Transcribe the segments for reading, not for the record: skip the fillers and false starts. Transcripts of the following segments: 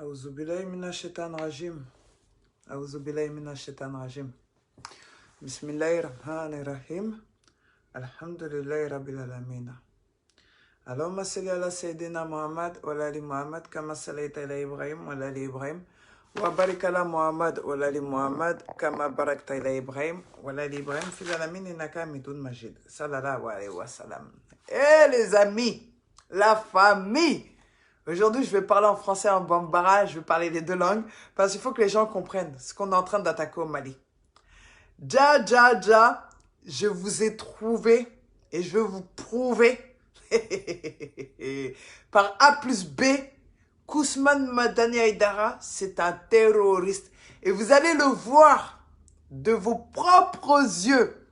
أعوذ بالله من الشيطان الرجيم أعوذ بالله من الشيطان الرجيم بسم الله الرحمن الرحيم الحمد لله رب العالمين اللهم صل على سيدنا محمد وعلى آل محمد كما صليت على إبراهيم وعلى آل إبراهيم وبارك على محمد وعلى آل محمد كما باركت على إبراهيم وعلى آل إبراهيم في العالمين إنك حميد مجيد صلى الله عليه وسلم. Eh les amis, la famille. Aujourd'hui, je vais parler en français en bambara, je vais parler les deux langues, parce qu'il faut que les gens comprennent ce qu'on est en train d'attaquer au Mali. Je vous ai trouvé et je vais vous prouver par A plus B qu'Ousmane Madani Aïdara, c'est un terroriste. Et vous allez le voir de vos propres yeux.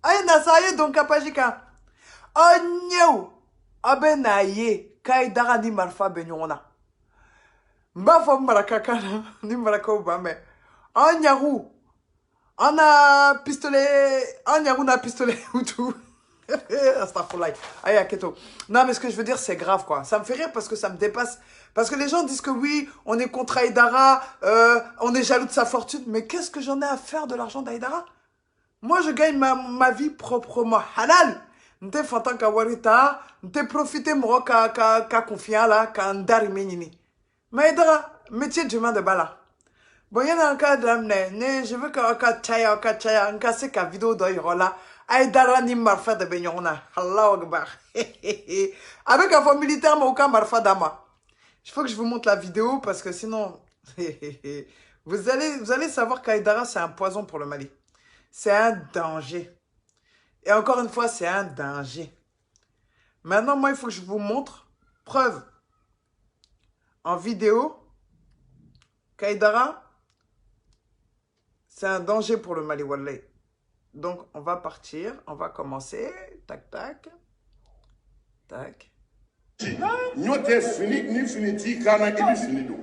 Aïe, Nasaye, donc, Kapajika. Oh, abenaye. Kaidara ni marfa benyona. Mbafo marakakana ni marakao bame. Anyaru. On a pistolet. Anyaru na pistolet ou tout. Astaghfirullah. Aïe, keto. Non, mais ce que je veux dire, c'est grave, quoi. Ça me fait rire parce que ça me dépasse. Parce que les gens disent que oui, on est contre Aïdara, on est jaloux de sa fortune. Mais qu'est-ce que j'en ai à faire de l'argent d'Aïdara? Moi, je gagne ma vie proprement. Halal. Nte fatan ka warita, nte profiter moro ka confiant là, ka ndari menini. Mais Aïdara, métier de main de bala. Bon, y'en a un cas d'âme, je veux ka chaya, un cas c'est ka vidéo d'Oyrola. Aïdara ni marfa de Benyona. Allah Akbar. Avec un fond militaire, mais aucun marfa d'ama. Il faut que je vous montre la vidéo parce que sinon, vous allez savoir qu'Aïdara c'est un poison pour le Mali. C'est un danger. Et encore une fois, c'est un danger. Maintenant, moi, il faut que je vous montre, preuve, en vidéo, qu'Aïdara, c'est un danger pour le Mali Wallahi. Donc, on va partir, on va commencer. Tac, tac. Tac. Nyote fini ni finiti kana ibi finido.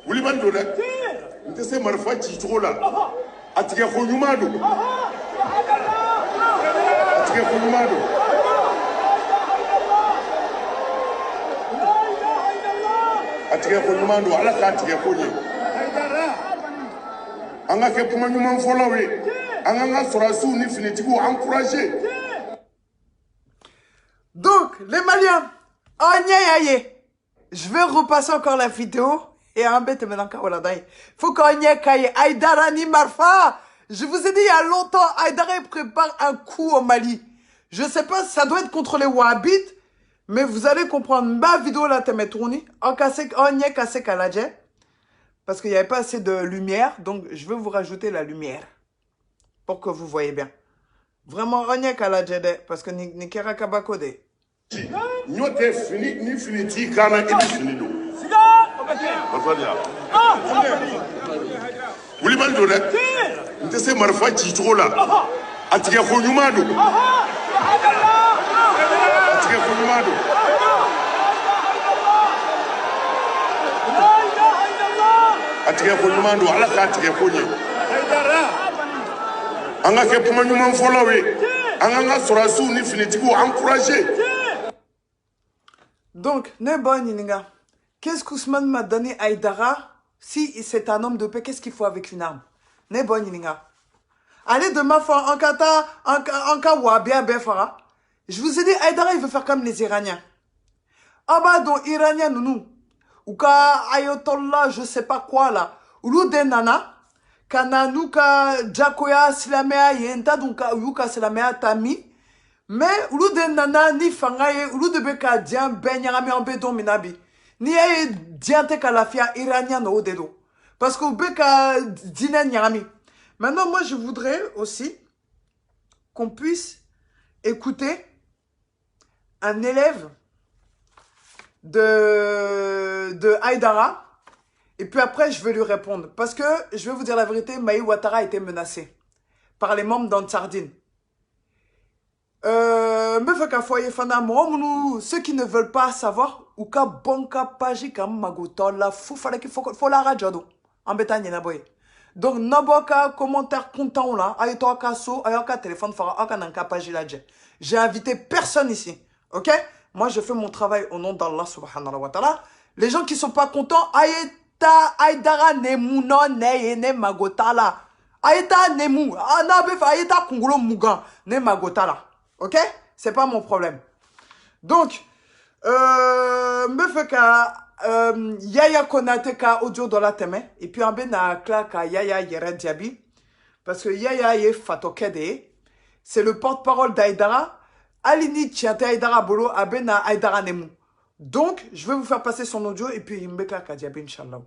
Wuli man do de. Nte se marfa ci to la. Atige ko nyumado. Atige ko nyumado. Atige ko nyumado ala ka atige ko nye. Anga ke kuma nyumam folawe. Anga nga sorasu ni finiti ko encourager. Donc, les Maliens, je vais repasser encore la vidéo et un bête maintenant Kawaladai. Faut qu'on y ait Aïdara ni Marfa. Je vous ai dit il y a longtemps, Aïdara prépare un coup au Mali. Je sais pas si ça doit être contre les Wahhabites, mais vous allez comprendre. Ma vidéo là, t'es met tourné. On y est cassé Kaladje. Parce qu'il n'y avait pas assez de lumière, donc je vais vous rajouter la lumière. Pour que vous voyez bien. Vraiment, on y est Kaladje, parce que Nikera Kabakode. Nyote fini ni finiti kana ibi finido. Wuli man do de. Nte se marfa ci to la. Atige ko nyumado. Atige ko nyumado. Atige ko nyumado ala ka atige ko nye. Anga ke puma nyumam folawe. Anga nga sorasu ni finiti ko encourager. Donc, qu'est-ce qu'Ousmane Madani Aïdara, si c'est un homme de paix, qu'est-ce qu'il faut avec une arme? Allez demain, en cas Wabia Befara. Je vous ai dit, Aïdara, il veut faire comme les Iraniens. Ah bah, donc, Iranien, nous. Ou ka Ayatollah, je sais pas quoi là. Ou l'ou nana. Kana nou ka Djakoya, Silamea, Yenta, donc, ou ka Silamea, Tami. Mais, oulou de nana, ni fangaye, oulou de beka dian, ben yarame en bedon minabi. Ni aye diante kalafia iranien au dedo. Parce que beka dinen yarami. Maintenant, moi, je voudrais aussi qu'on puisse écouter un élève de Aïdara. Et puis après, je vais lui répondre. Parce que, je vais vous dire la vérité, Maï Ouattara a été menacé par les membres d'Ansardine. Ceux qui ne veulent pas savoir ou ka bonka pagi kam magotola faut la radio en bétagne na boy. Donc naboka commentaire content là ayoto kaso ayoka téléphone fara aka nanka pagi la. J'ai invité personne ici. OK? Moi, je fais mon travail au nom d'Allah subhanahu wa ta'ala. Les gens qui sont pas contents, Aïta, Aïdara, Nemouno, Ne Magotala. Aïta, Nemou, Anabe, Aïta, Kungolo, Mougan, Ne Magotala. Ok? C'est pas mon problème. Donc, me fait ka Yaya Konate ka audio dans la teme. Et puis, en ben, na ka Yaya Yeren Diaby. Parce que Yaya est Fatokede. C'est le porte-parole d'Aïdara. Alini Tiante Aïdara Bolo Abena Aïdara Nemu. Donc, je vais vous faire passer son audio et puis Mbeka Kadiabi, Inch'Allah.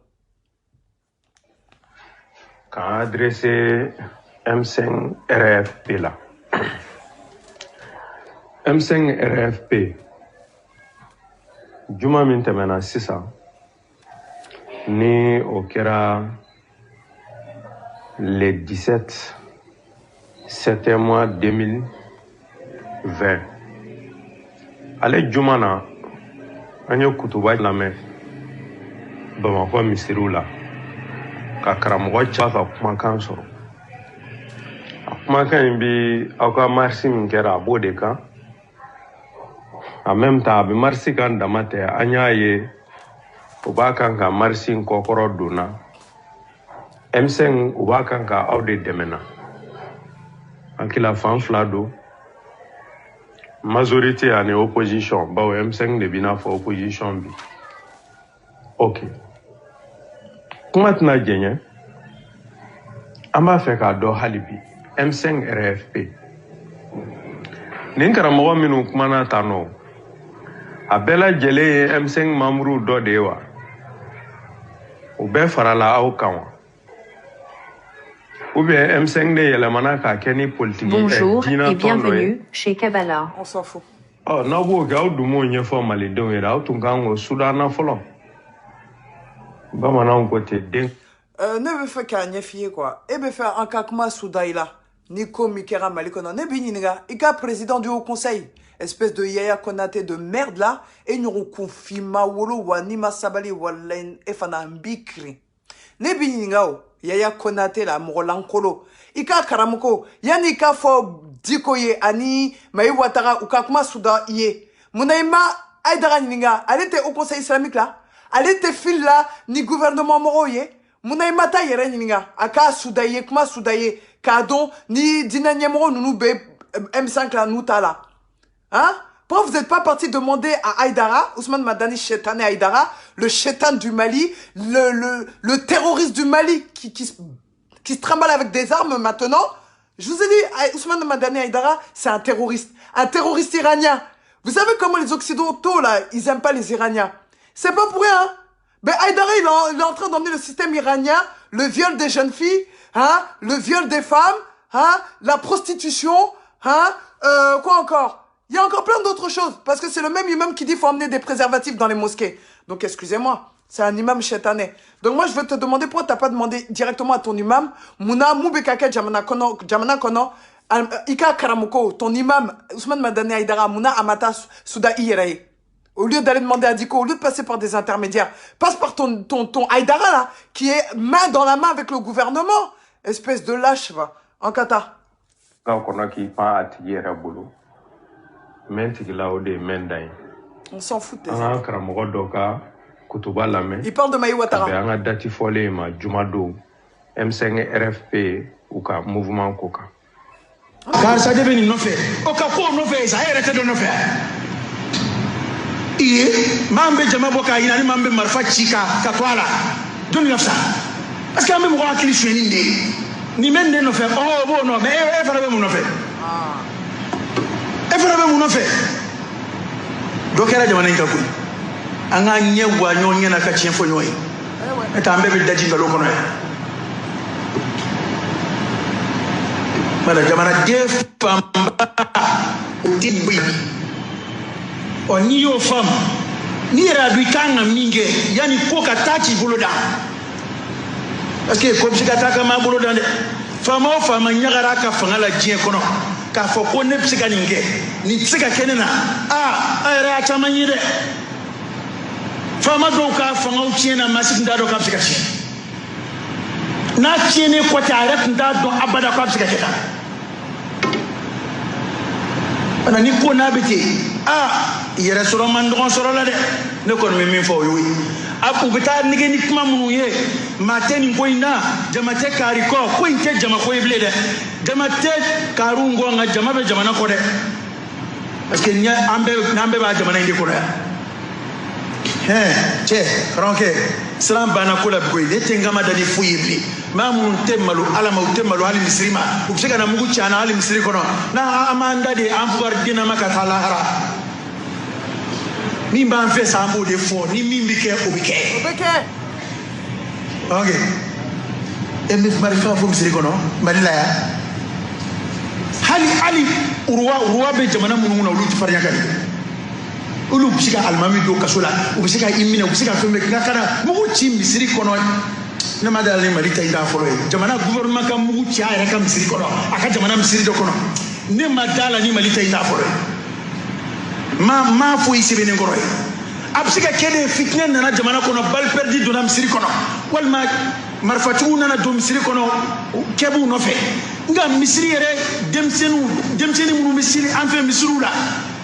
Quand adressé M5 RFP là. M5 RFP. Juma min tɛmɛna sisan ni o kɛra le 17 septembre 2020 ale juma na an ye kutuba lamɛn Bamakɔ misiriw la ka karamɔgɔ ca ka kumakan sɔrɔ a kumakan in bi aw ka marsi min kɛra a b'o de kan. En même temps, be marsi kan damate anya ye uba kan ka marsi kokoro dona M5 uba kan ka awde demena akila fan flado majorité ane opposition ba M5 de bina fo opposition bi OK kuma tna jenye amba fe ka do halibi M5 RFP ninkara mo minu kuma na tano Abela Jele M5 Mamrou Dodewa. Ou bien Farala Aokawa. Ou bien M5 de Yelamana Keni politique. Bonjour et bienvenue chez Kabbalah. On s'en fout. Oh, Nabo Gao Dumo Nyefo Malidon et Autungang au Soudan Folon. Bamana côté ding. Ne me fait qu'un nyefier quoi. Et me faire un kakma Soudaïla. Nico Mikera Malikona. Ne biniga. Ika président du Haut Conseil. Espèce de Yaya Konate de merde là, et nous confirma wolo wa nima sabali walen efana mbikri. Ne biningao, Yaya Konate la morolankolo. Ika karamoko, yanika fo dikoye ani, maï watara uka kuma souda iye. Munaima Aïdara Ninga, elle était au Conseil islamique là, elle était fil là, ni gouvernement moroye. Munaima ta yere ninga, aka soudaye, kuma soudaye, kadon, ni dinanyemro nounou be M5 là, nous ta là. Hein? Pourquoi vous n'êtes pas parti demander à Aïdara, Ousmane Madani Chétane Aïdara, le chétan du Mali, le terroriste du Mali qui se trimballe avec des armes maintenant? Je vous ai dit, Ousmane Madani Aïdara, c'est un terroriste iranien. Vous savez comment les Occidentaux, là, ils aiment pas les Iraniens. C'est pas pour rien, hein? Ben Aïdara, il est en train d'emmener le système iranien, le viol des jeunes filles, hein, le viol des femmes, hein, la prostitution, hein, quoi encore? Il y a encore plein d'autres choses. Parce que c'est le même imam qui dit qu'il faut emmener des préservatifs dans les mosquées. Donc, excusez-moi. C'est un imam chétané. Donc, moi, je veux te demander pourquoi tu n'as pas demandé directement à ton imam. Mouna Moubekake Jamana Kono. Ika Karamoko. Ton imam, Ousmane Madani Aïdara. Mouna Amata Souda Iyerae. Au lieu d'aller demander à Diko, au lieu de passer par des intermédiaires, passe par ton Aïdara, là, qui est main dans la main avec le gouvernement. Espèce de lâche, va. En Qatar. On s'en fout de tes Il parle de Maï Ouattara. M5 RFP ou mouvement Koka. Car ça devait nous faire. Au cas où nous faisons, ça a arrêté de nous faire. Et Mambe Jamaboka, il a dit Mambe Marfa Chika, Katwala. Donne-nous ça. Parce qu'il y a même un qui est ni même de nous faire. Oh, bon, non, mais il faut nous faire. Il faut nous faire. Donc, il y a des gens qui ont dit anga nyewa nyonya na kachien fo nyoy eta mbebe daji ngalo kono mala jamana def pamba udibbi oni yo fam ni ra du kanga minge yani poka tachi boloda parce que comme sikata kama boloda de fama o fama nyagara ka fangala jie kono ka fo ko ne psika ninge ni psika kenena era chamanyi de fama do ka fanga o tiena masik nda do ka psika chi na tiene ko taare nda do abada ka psika cheta ana ni ko na bete Il reste sur un mandron sur la dette. Ne connaît même pas, oui. Apu beta nige ni kuma munye mateni ngoina jamate kariko ko inte jama ko iblede jamate karungo nga jama be jama na ko de parce que nya ambe ba jama na indi ko che franke salam bana ko la ko ile tengama dani fuyibli mamun temalu ala ma temalu ali misrima ukishika na mugu chana ali misri kono na amanda de amfuar dina makatala hara Mimba en fait ça en de fond, ni mimbike obike. Ok. Et me marifa faut me dire quoi non? Marila ya. Ali urwa be jamana munu na ulu tifari yakani. Ulu bisika almami do kasola, ubisika imina, ubisika fembe kana mugu chi misiri kono. Na madala ni malita ida folo. Jamana gouvernement ka mugu chi ara ka misiri kono. Aka jamana misiri do kono. Ne madala ni malita ida folo. Ma fo isi benen goroy absika kede fitne nana jamana kono bal perdi do nam siri kono walma marfatu nana do misiri kono kebu no fe nga misiri yere demseni munu misiri anfe misirula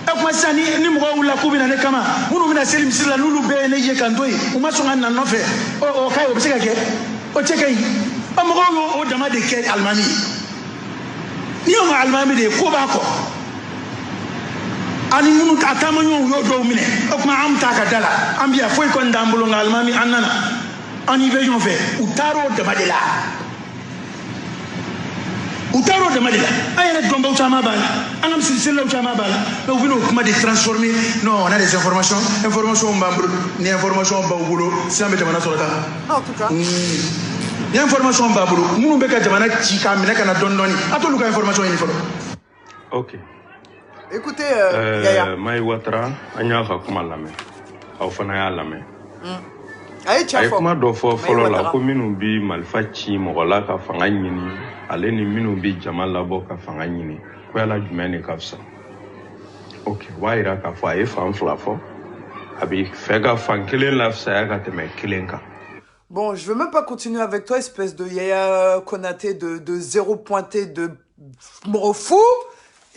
e ko sani ni mo wala ko bina ne kama munu bina seli misiri la nulu be ne je kandoy o ma so ngan no fe o kay o bisika ke o chekay o mo o dama de ke almami ni o almami de ko ba ko ani munu atama nyon yo do mine okuma am ta ka dala ambia foi kon dambulo ngal mami annana ani be yon fe utaro de madela ayere gomba chama bal angam silsila chama bal no vino kuma de transformer non on a des informations mbambru ni information bawulo sambe jamana solata En tout cas ni information mbambru munu be ka jamana ci ka mina kana dondoni atolu ka information ni folo. OK. Écoutez, Yaya. Mai Ouattara, anya ka kuma lame. Au fana ya lame. Aye chafo. Kuma do fo folo la ko minu bi malfachi mo la ka fanga nyini. Ale ni minu bi jamal la bo ka fanga nyini. Ko la jumeni ka fsa. OK, wa ira ka fa e fan flafo. Abi fega fan kelen la fsa ya ka teme kelenka. Bon, je veux même pas continuer avec toi, espèce de Yaya Konaté de zéro pointé de fou.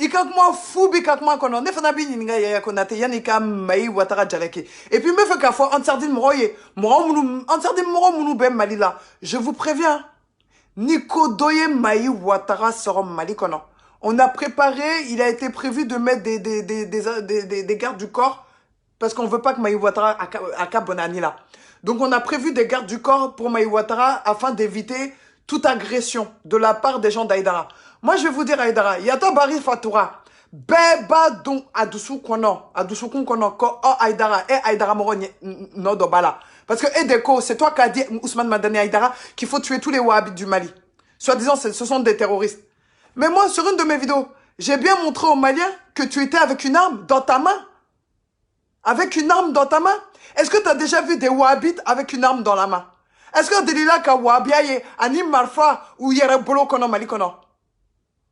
Ikakma fou bikakma kono ne fana bi ninga Yaya Konaté yanika mai Ouattara jaleke et puis me fait ka fo ansardine moroye munu ansardine moro munu be malila je vous préviens Nico Doye mai Ouattara sera Mali kono on a préparé il a été prévu de mettre des gardes du corps parce qu'on veut pas que Mai Ouattara aka bonani là donc on a prévu des gardes du corps pour Mai Ouattara afin d'éviter toute agression de la part des gens d'Aïdara. Moi, je vais vous dire, Aïdara, Yato Bari Fatoura, Beba don Adoussou kono, ko o Aïdara, et Aïdara Moro no dobala. Parce que Edeko, c'est toi qui as dit, Ousmane Madani Aïdara, qu'il faut tuer tous les Wahhabites du Mali. Soi-disant, ce sont des terroristes. Mais moi, sur une de mes vidéos, j'ai bien montré aux Maliens que tu étais avec une arme dans ta main. Avec une arme dans ta main. Est-ce que tu as déjà vu des Wahhabites avec une arme dans la main? Est-ce que Delila ka Wahabiaye, Anim Marfa, ou Yerebolo kono Mali kono?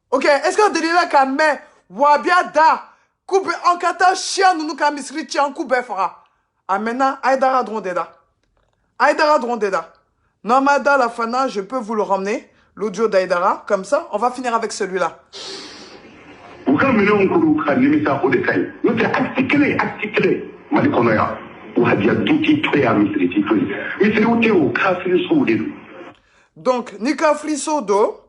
Ok, est-ce que Delila ka me Wahabia da, Koube Ankata, Chia Nounou ka Misri, Tian Koube Fara? Amena, Aïdara Drondeda. Aïdara Drondeda. Nomada la Fana, je peux vous le ramener, l'audio d'Aïdara, comme ça, on va finir avec celui-là. Donc, ni ka friso do,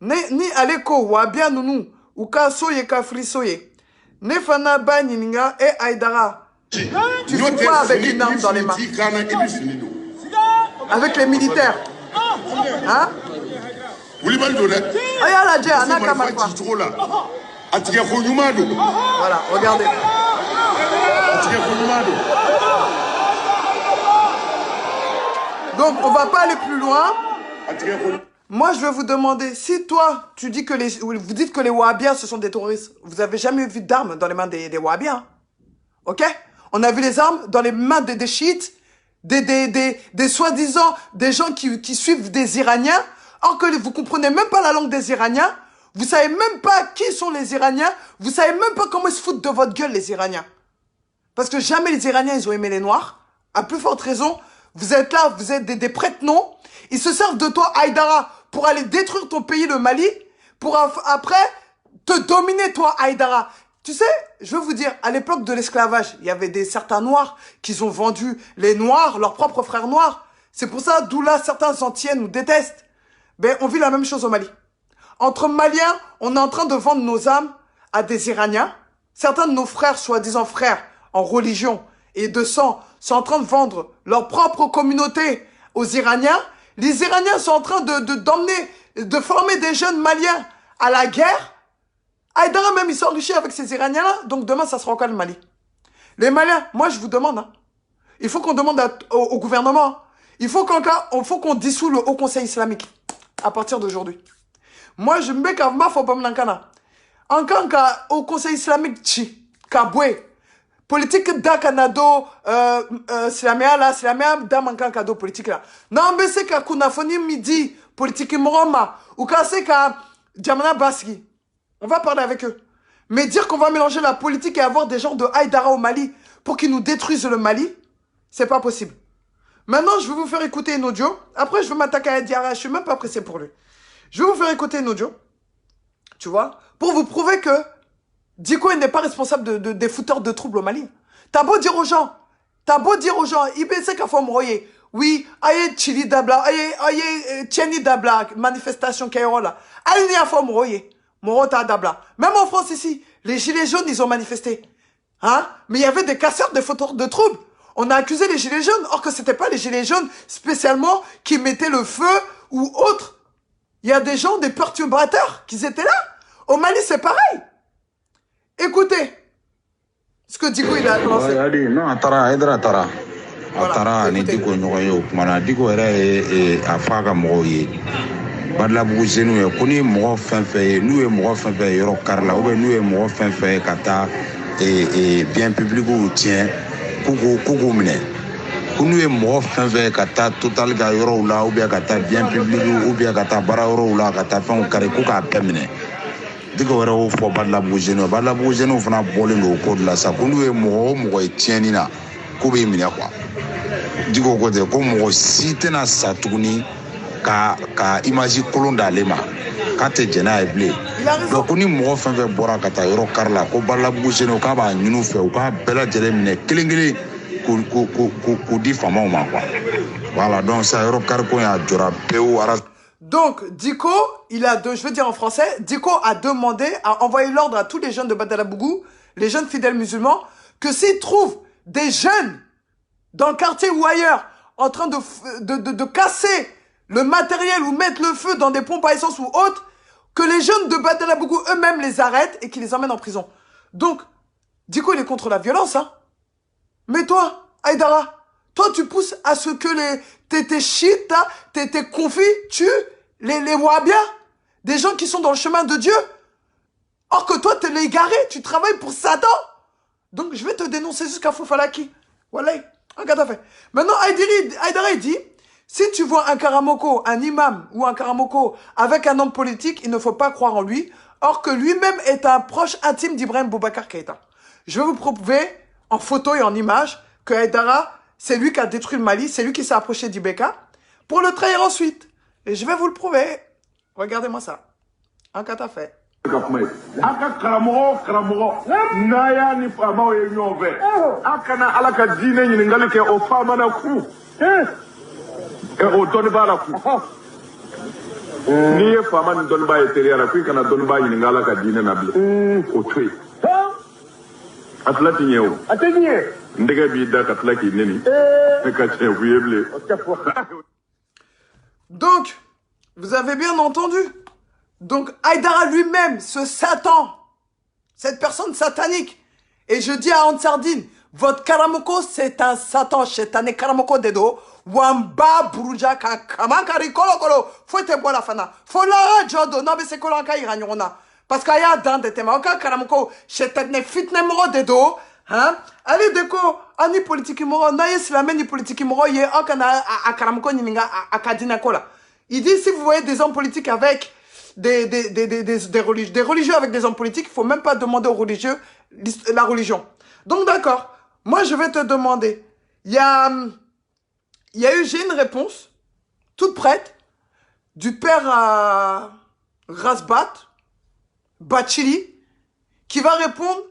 ni aleko wabia nounou, ou ka soye ka frisoye. Ne fana ba ninga et Aïdara. Tu fous pas avec une arme dans les mains. Avec les militaires. Hein? Voilà, regardez. Donc, on va pas aller plus loin. Moi, je vais vous demander, si toi, tu dis que vous dites que les Wahhabiens, ce sont des terroristes, vous avez jamais vu d'armes dans les mains des Wahhabiens. Ok? On a vu les armes dans les mains des chiites, des soi-disant, des gens qui suivent des Iraniens, alors que vous comprenez même pas la langue des Iraniens, vous savez même pas qui sont les Iraniens, vous savez même pas comment ils se foutent de votre gueule, les Iraniens. Parce que jamais les Iraniens, ils ont aimé les Noirs. À plus forte raison, vous êtes là, vous êtes des prête-noms. Ils se servent de toi, Aïdara, pour aller détruire ton pays, le Mali, pour après te dominer, toi, Aïdara. Tu sais, je veux vous dire, à l'époque de l'esclavage, il y avait certains noirs qui ont vendu les noirs, leurs propres frères noirs. C'est pour ça, d'où là, certains entiers nous détestent. Ben, on vit la même chose au Mali. Entre Maliens, on est en train de vendre nos âmes à des Iraniens. Certains de nos frères, soi-disant frères, en religion et de sang, sont en train de vendre leur propre communauté aux Iraniens. Les Iraniens sont en train de former des jeunes Maliens à la guerre. Haïdara même, il s'enrichit avec ces Iraniens-là. Donc demain, ça sera encore le Mali. Les Maliens, moi, je vous demande. Hein, il faut qu'on demande au gouvernement. Hein, il faut qu'on dissout le Haut Conseil islamique à partir d'aujourd'hui. Moi, je me mets qu'à ma fopam nankana. En tant qu'au Conseil islamique, kabwe. Politique da Canado, Slamia là, Slamia da mankan kado politique là. Non, mais c'est qu'à Kunafoni midi, politique moroma. Ou qu'à c'est qu'à Djamana Baski. On va parler avec eux. Mais dire qu'on va mélanger la politique et avoir des gens de Haïdara au Mali pour qu'ils nous détruisent le Mali, c'est pas possible. Maintenant, je vais vous faire écouter une audio. Après, je vais m'attaquer à Diarra. Je suis même pas pressé pour lui. Je vais vous faire écouter une audio. Tu vois, pour vous prouver que Diko n'est pas responsable des fouteurs de troubles au Mali. T'as beau dire aux gens, IBC Kafomroye, oui, aïe Chili Dabla, aïe Tieni Dabla, manifestation Kairola, aïe Niafomroye, Morota Dabla. Même en France ici, les gilets jaunes, ils ont manifesté. Hein? Mais il y avait des casseurs, des fauteurs de troubles. On a accusé les gilets jaunes, or que c'était pas les gilets jaunes spécialement qui mettaient le feu ou autre. Il y a des gens, des perturbateurs qui étaient là. Au Mali, c'est pareil. Écoutez ce que Diko il a lancé. Non, Atara, ni Diko Nyoyo, Mana Diko est à Faga Moye. Badla Bouzenu est connu, Moro Finfay, nous et Moro Finfay, Yoro Karla, ou nous et Moro Finfay, Kata, et bien public ou tien, Kougou Mine. Nous et Moro Finfay, Kata, Total Gayoro, là, ou bien Kata, bien public, ou bien Kata, Bararo, là, Kata, Fon Karikouka, Pemine. Diko wɛrɛ y'o fɔ badalabugu fana bɔlen don o ko de la sa ko n'u ye mɔgɔ o mɔgɔ ye tiɲɛni na k'u b'i minɛ quoi Diko ko tɛ ko mɔgɔ si tɛna sa tuguni ka image kolon d'ale ma k'a tɛ jɛn n'a ye bilen donc ko ni mɔgɔ fɛn fɛn bɔra ka taa yɔrɔ kari la ko badalabugu k'a b'a ɲini u fɛ u k'a bɛɛ lajɛlen minɛ kelen kelen k'u di faamaw ma quoi voilà donc ça yɔrɔ kari ko y'a jɔra pewu ara. Donc, Diko, je veux dire en français, Diko a demandé, a envoyé l'ordre à tous les jeunes de Badalabougou, les jeunes fidèles musulmans, que s'ils trouvent des jeunes dans le quartier ou ailleurs, en train de casser le matériel ou mettre le feu dans des pompes à essence ou autres, que les jeunes de Badalabougou eux-mêmes les arrêtent et qu'ils les emmènent en prison. Donc, Diko, il est contre la violence, hein. Mais toi, Haïdara, toi, tu pousses à ce que tes chiites, tes confis tuent les Wahhabiens, des gens qui sont dans le chemin de Dieu. Or que toi, t'es l'égaré, tu travailles pour Satan. Donc, je vais te dénoncer jusqu'à Fofalaki. Voilà, regarde, fait. Maintenant, Haïdara, il dit, si tu vois un Karamoko, un imam ou un Karamoko avec un homme politique, il ne faut pas croire en lui. Or que lui-même est un proche intime d'Ibrahim Boubacar Keïta. Je vais vous prouver en photo et en image que Haïdara, c'est lui qui a détruit le Mali, c'est lui qui s'est approché d'Ibeka pour le trahir ensuite. Et je vais vous le prouver. Regardez-moi ça. Un cas fait. Donc, vous avez bien entendu. Donc, Haïdara lui-même, ce Satan, cette personne satanique. Et je dis à Ansardine, votre Karamoko, c'est un Satan, Chetane Karamoko Dedo, Wamba Bruja Kamankari Kolo Kolo, faut te boire la fana. Faut la jodo, non mais c'est Kolanka Iranyorona. Parce qu'il y a dans des thèmes, Karamoko, Chetane Fitne Moro Dedo, hein? Allez, déco, ani politique moro, naïe slamé ni politique moro, yé, okana à Karamoko Niminga à Kadina Kola. Il dit, si vous voyez des hommes politiques avec des religieux avec des hommes politiques, il ne faut même pas demander aux religieux la religion. Donc d'accord, moi je vais te demander, j'ai une réponse, toute prête, du père Rasbat, Bachili, qui va répondre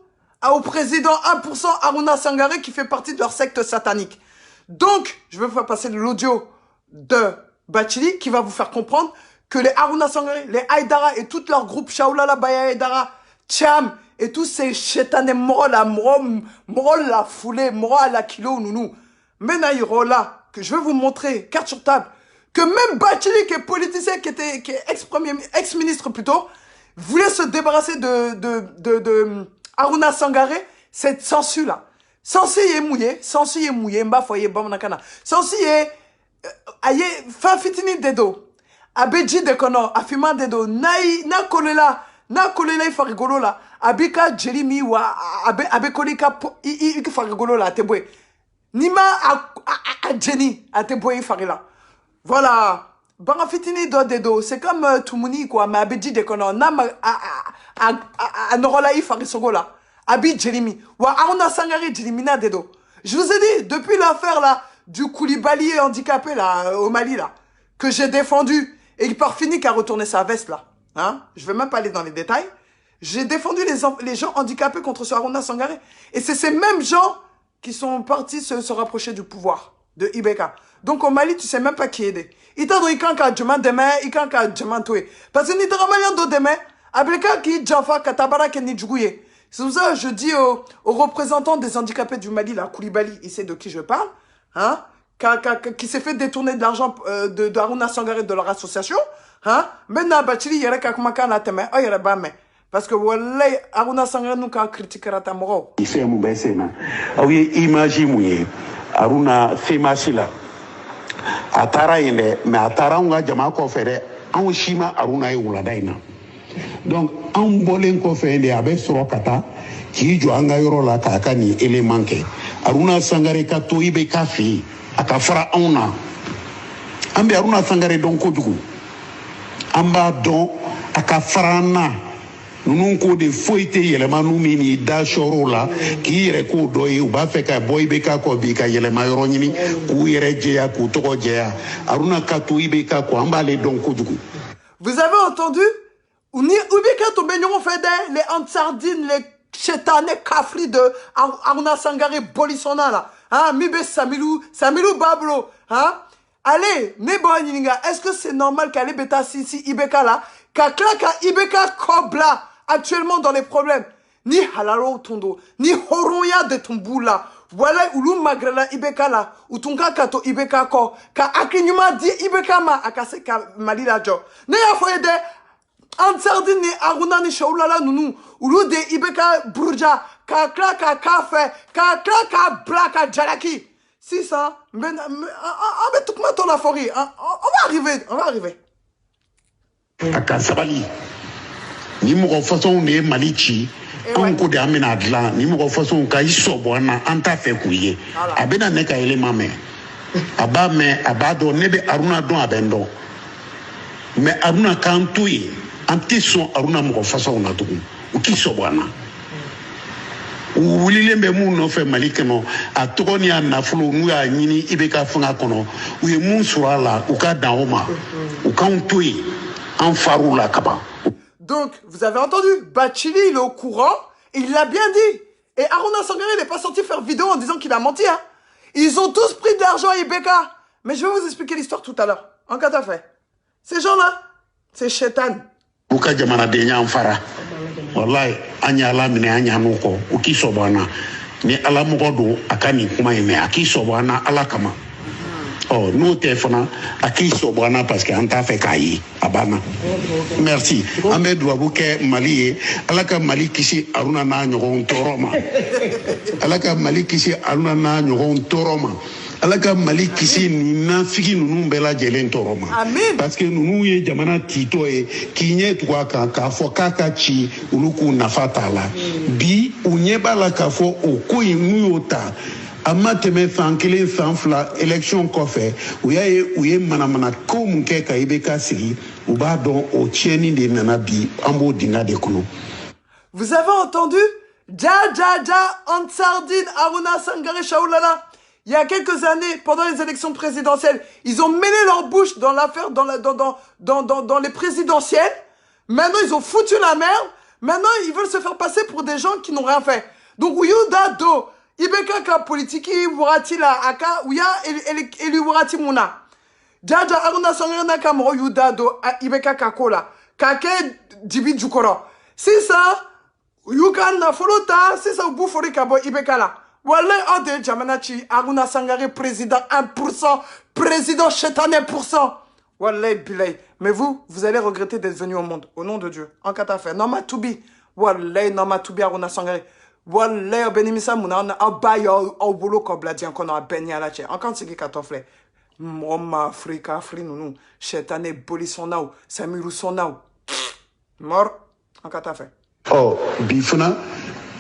au président 1% Aruna Sangare qui fait partie de leur secte satanique. Donc, je vais vous faire passer l'audio de Bachili qui va vous faire comprendre que les Aruna Sangare, les Aïdara et tout leur groupe Shaoulala Baya Aïdara, Cham et tous ces chétanés moro la foulée, moro à la kilo nounou. Menaïro là, que je vais vous montrer, carte sur table, que même Bachili qui est politicien, qui est ex-ministre plutôt, voulait se débarrasser de Aruna Sangare, cette censure là. Sensi est mouillé, mba foye bam nakana. Sensi est, aye, fa fitini dedo. Abeji de kono, afima dedo, na kolela ifa rigolo la. Abika jerimi wa, abe kolika, ifa rigolo la, tebwe. Nima a Jenny, a tebwe ifa la. Voilà. Banga fitini do dedo, c'est comme Toumouni quoi, mais abeji de kono, na a norola ifa risogola. Abi Jeremy. Wa Aruna Sangare Jerimina Dedo. Je vous ai dit, depuis l'affaire là, du Koulibaly handicapé là, au Mali là, que j'ai défendu, et il part fini qu'à retourner sa veste là. Hein? Je vais même pas aller dans les détails. J'ai défendu les gens handicapés contre ce Aruna Sangare. Et c'est ces mêmes gens qui sont partis se rapprocher du pouvoir de Ibeka. Donc au Mali, tu sais même pas qui aider. Itado ikanka djema demain, ikanka djema toué. Parce que ni dramayan do demain, ableka ki djafa katabara ke ni djugouye. C'est pour ça que je dis aux représentants des handicapés du Mali, là, Koulibaly, il sait de qui je parle, hein, qui s'est fait détourner de l'argent de Aruna Sangare de leur association, hein, maintenant, Bachili, il y a quelqu'un la teme, oh, il y a pas, mais, parce que, wallah, Aruna Sangare nous a critiqué la tamoro. Il fait un mauvais sénat. Ah oui, imagine, Aruna Femasila. Atara yende, mais Atara, on a jamais fait, on shima Aruna et Ouladaina. Donc an bolen ko fe de abe soro kata ki jo anga yoro la ka ka ni element ke Aruna Sangare ka to ibe ka fi aka fara ona ambe Aruna Sangare don ko dugu amba don aka farana nunu ko de foite yelema nu mini da shoro la ki yere ko do e ba fe ka boy be ka ko bi ka yelema yoro nyini ku yere je ya ku to ko je ya Aruna ka to ibe ka ko amba le don ko dugu. Vous avez entendu? Oubika Tombegnon fait les Ansardines, les chétanés kafri de Aruna Sangare Bolissona là. Hein, Mibe Samilou Bablo. Hein? Allez, Nebo Nininga, est-ce que c'est normal qu'elle bêta si Ibeka là, qu'à Ibeka Kobla actuellement dans les problèmes? Ni Halalo Tondo, ni Horoya de Tomboula. Voilà Oulou Magrela Ibeka là, ou Tunga Kato Ibeka Ko, ka Akinyuma di Ibeka ma, akase ka Malila Jo. Ne ya foyede, Ansardine ni Aruna ni Shaoulala Nounou, Oulou de Ibeka Burja, ka Kafe, ka Blaka Jalaki. Si ça, mais tout le monde ton affaire, on va arriver. Akasabali, ni mo façon ne malichi, on ko de amena adla, ni mo façon ka isobwana anta fe kuye. Abena ne ka élément mais. Abado nebe Aruna don abendo. Mais Aruna kantuye, anti son Aruna mo façon na tugu. O ki sobwana. Wulilembe mu no fe malikeno a togoni a nafolo nu ya nyini ibeka fanga kono u ye mun surala u ka daoma u kan toyi en farula kaba. Donc vous avez entendu, Bachili il est au courant, il l'a bien dit. Et Aruna Sangare il n'est pas sorti faire vidéo en disant qu'il a menti hein. Ils ont tous pris de l'argent à Ibeka. Mais je vais vous expliquer l'histoire tout à l'heure. En cas d'affaire. Ces gens-là, c'est Chétan. U ka jamana de nya fara. Wallahi anya ala mine anya nuko ukisobana ni ala mogodo akani kuma ime akisobana ala kama oh no téléphone akisobana parce que anta fait kai abana merci amedou abuke mali alaka mali kisi Aruna na nyogon toroma alaka mali kisi Aruna na nyogon toroma alaka mali kisi ni na figi nunu bela jelen toroma parce que nunu ye jamana tito e kinye tukwa ka fo kaka chi uluku nafatala bi unyeba la ka fo okoyi muyota amateme fankele fanfla élection kofe uye manamana ko munke ka ibeka sigi uba don o tieni de nana bi ambo dinga de kuno. Vous avez entendu? Ansardine Aruna Sangare Shaoulala. Il y a quelques années, pendant les élections présidentielles, ils ont mêlé leur bouche dans l'affaire, dans les présidentielles. Maintenant, ils ont foutu la merde. Maintenant, ils veulent se faire passer pour des gens qui n'ont rien fait. Donc, Uyuda do, Ibeka ka politiki wurati la aka, Uya eli wurati muna. Jaja Aruna Sangare na kamoro Yuda do, Ibeka kakola. Kake dibi jukoro. Si ça, Yukan na folota, si ça boufori kabo Ibeka la. Wallah, ode Jamanachi, Aruna Sangare, président 1%, président chétané %. Wallah, bilay. Mais vous allez regretter d'être venu au monde. Au nom de Dieu. En katafé. Noma toubi. Wallah, Noma toubi Aruna Sangare. Wallah, benimisa mouna, on a abaye au boulot comme la dian qu'on a béni à la tchè. En quand c'est qui katofle. Moma, Afrika, Afri, nounou. Chétané, bolisonao, Samirou sonao. Mort. En katafé. Oh, bifuna.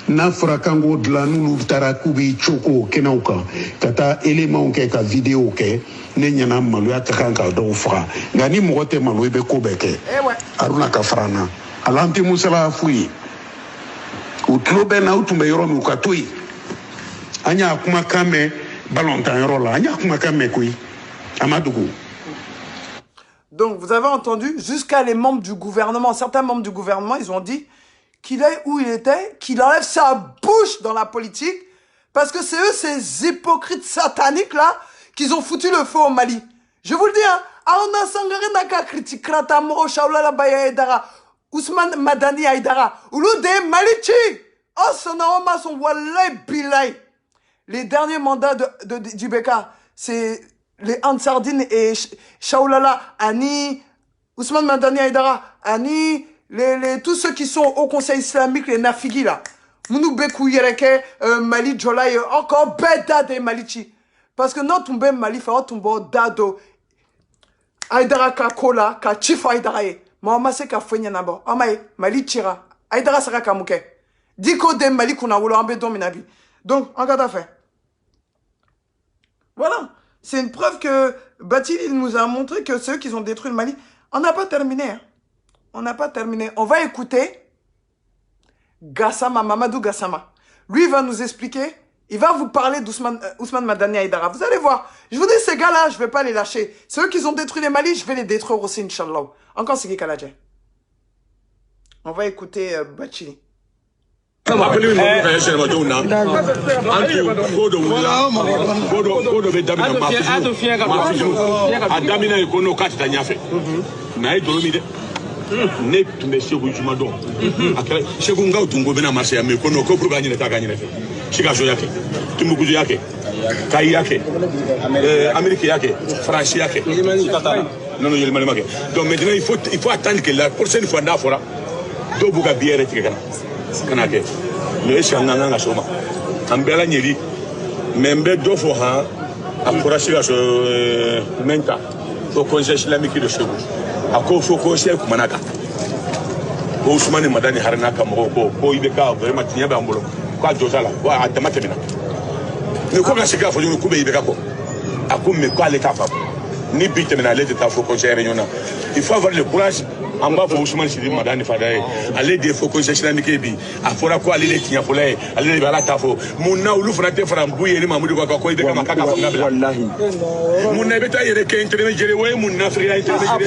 Na fɔra kan k'o dilan n'olu taara k'u bɛ coko kɛnɛw kan ka taa éléments kɛ ka vidéo kɛ ne ɲɛna maloya ka kan ka dɔw faga nka ni mɔgɔ tɛ malo i bɛ ko bɛɛ kɛ Haruna ka fara n na ala an tɛ musala fu ye u tulo bɛ na u tun bɛ yɔrɔ min u ka to yen an y'a kumakan mɛn balontan yɔrɔ la an y'a kumakan mɛn koyi a ma dogo. Donc vous avez entendu jusqu'à les membres du gouvernement, certains membres du gouvernement, ils ont dit qu'il aille où il était, qu'il enlève sa bouche dans la politique, parce que c'est eux, ces hypocrites sataniques là, qu'ils ont foutu le feu au Mali. Je vous le dis, hein, Aruna Sangare naka critique Krata Moro Shaoulala Baya Aïdara, Ousmane Madani Aïdara, Ouloudé Malichi, oh son aroma son walay bilay. Les derniers mandats du BK, c'est les Ansardine et Shaoulala, Ani, Ousmane Madani Aïdara, Ani, tous ceux qui sont au Conseil islamique, les Nafigi là. Mounou Bekou Yereke, Mali Djolay, encore Beda de Malichi. Parce que non, tombe Mali, fait tombe Dado. Aïdara Kakola, Ka Chief Aïdara. Mama se ka fenya nabo. Amae, Mali Tira. Aïdara Sara Kamouke. Diko de Mali kuna wolo ambe dominabi. Donc, en cas d'affaire. Voilà. C'est une preuve que Batil il nous a montré que ceux qui ont détruit le Mali, on n'a pas terminé. Hein. On n'a pas terminé. On va écouter Gassama, Mamadou Gassama. Lui, il va nous expliquer. Il va vous parler d'Ousmane Madani Aïdara. Vous allez voir. Je vous dis, ces gars-là, je ne vais pas les lâcher. Ceux qui ont détruit les Mali, je vais les détruire aussi, Inch'Allah. Encore, c'est qui Kaladje. On va écouter Bachili. Ne tun bɛ Seku Juma dɔn a kɛra Seku n kaw tun ko bɛna marché mais ko non ko pour ka ɲinɛ ta ka ɲinɛ fɛ Sikaso y'a kɛ Timbuktu y'a kɛ Kayi y'a kɛ Amérique y'a kɛ France y'a kɛ non yɛlɛmali ma kɛ donc maintenant il faut attendre que la prochaine fois n'a fɔra dɔw b'u ka billet yɛrɛ tigɛ ka na kɛ mais est-ce que an kan ka s'o ma an bɛɛ la ɲɛli mais n bɛ dɔ fɔ han a fɔra Sikaso mɛnta au conseil islamique de Seku a ko fo conseil kumana kan ko Ousmane Madani Haruna ka mɔgɔw ko i bɛ ka vraiment tiɲɛ b'an bolo ko a jɔ t'a la ko a dama tɛmɛna mais ko ka se k'a fɔ cogo ko bɛ i bɛ ka kɔ a ko mais ko ale t'a faamu ni bi tɛmɛna ale tɛ taa fo conseil réunion na il faut avoir le courage an b'a fɔ Ousmane Sidi Madani fada ye ale de ye fo conseil islamique ye bi a fɔra ko ale de tiɲɛ fɔla ye ale de bɛ ala ta fɔ mun na olu fana tɛ fara n bu ye ni Mamudu ka ko i bɛ ka ma k'a ka fɔ n ka bila mun na i bɛ taa yɛrɛ kɛ intermédiaire o ye mun na feere intermédiaire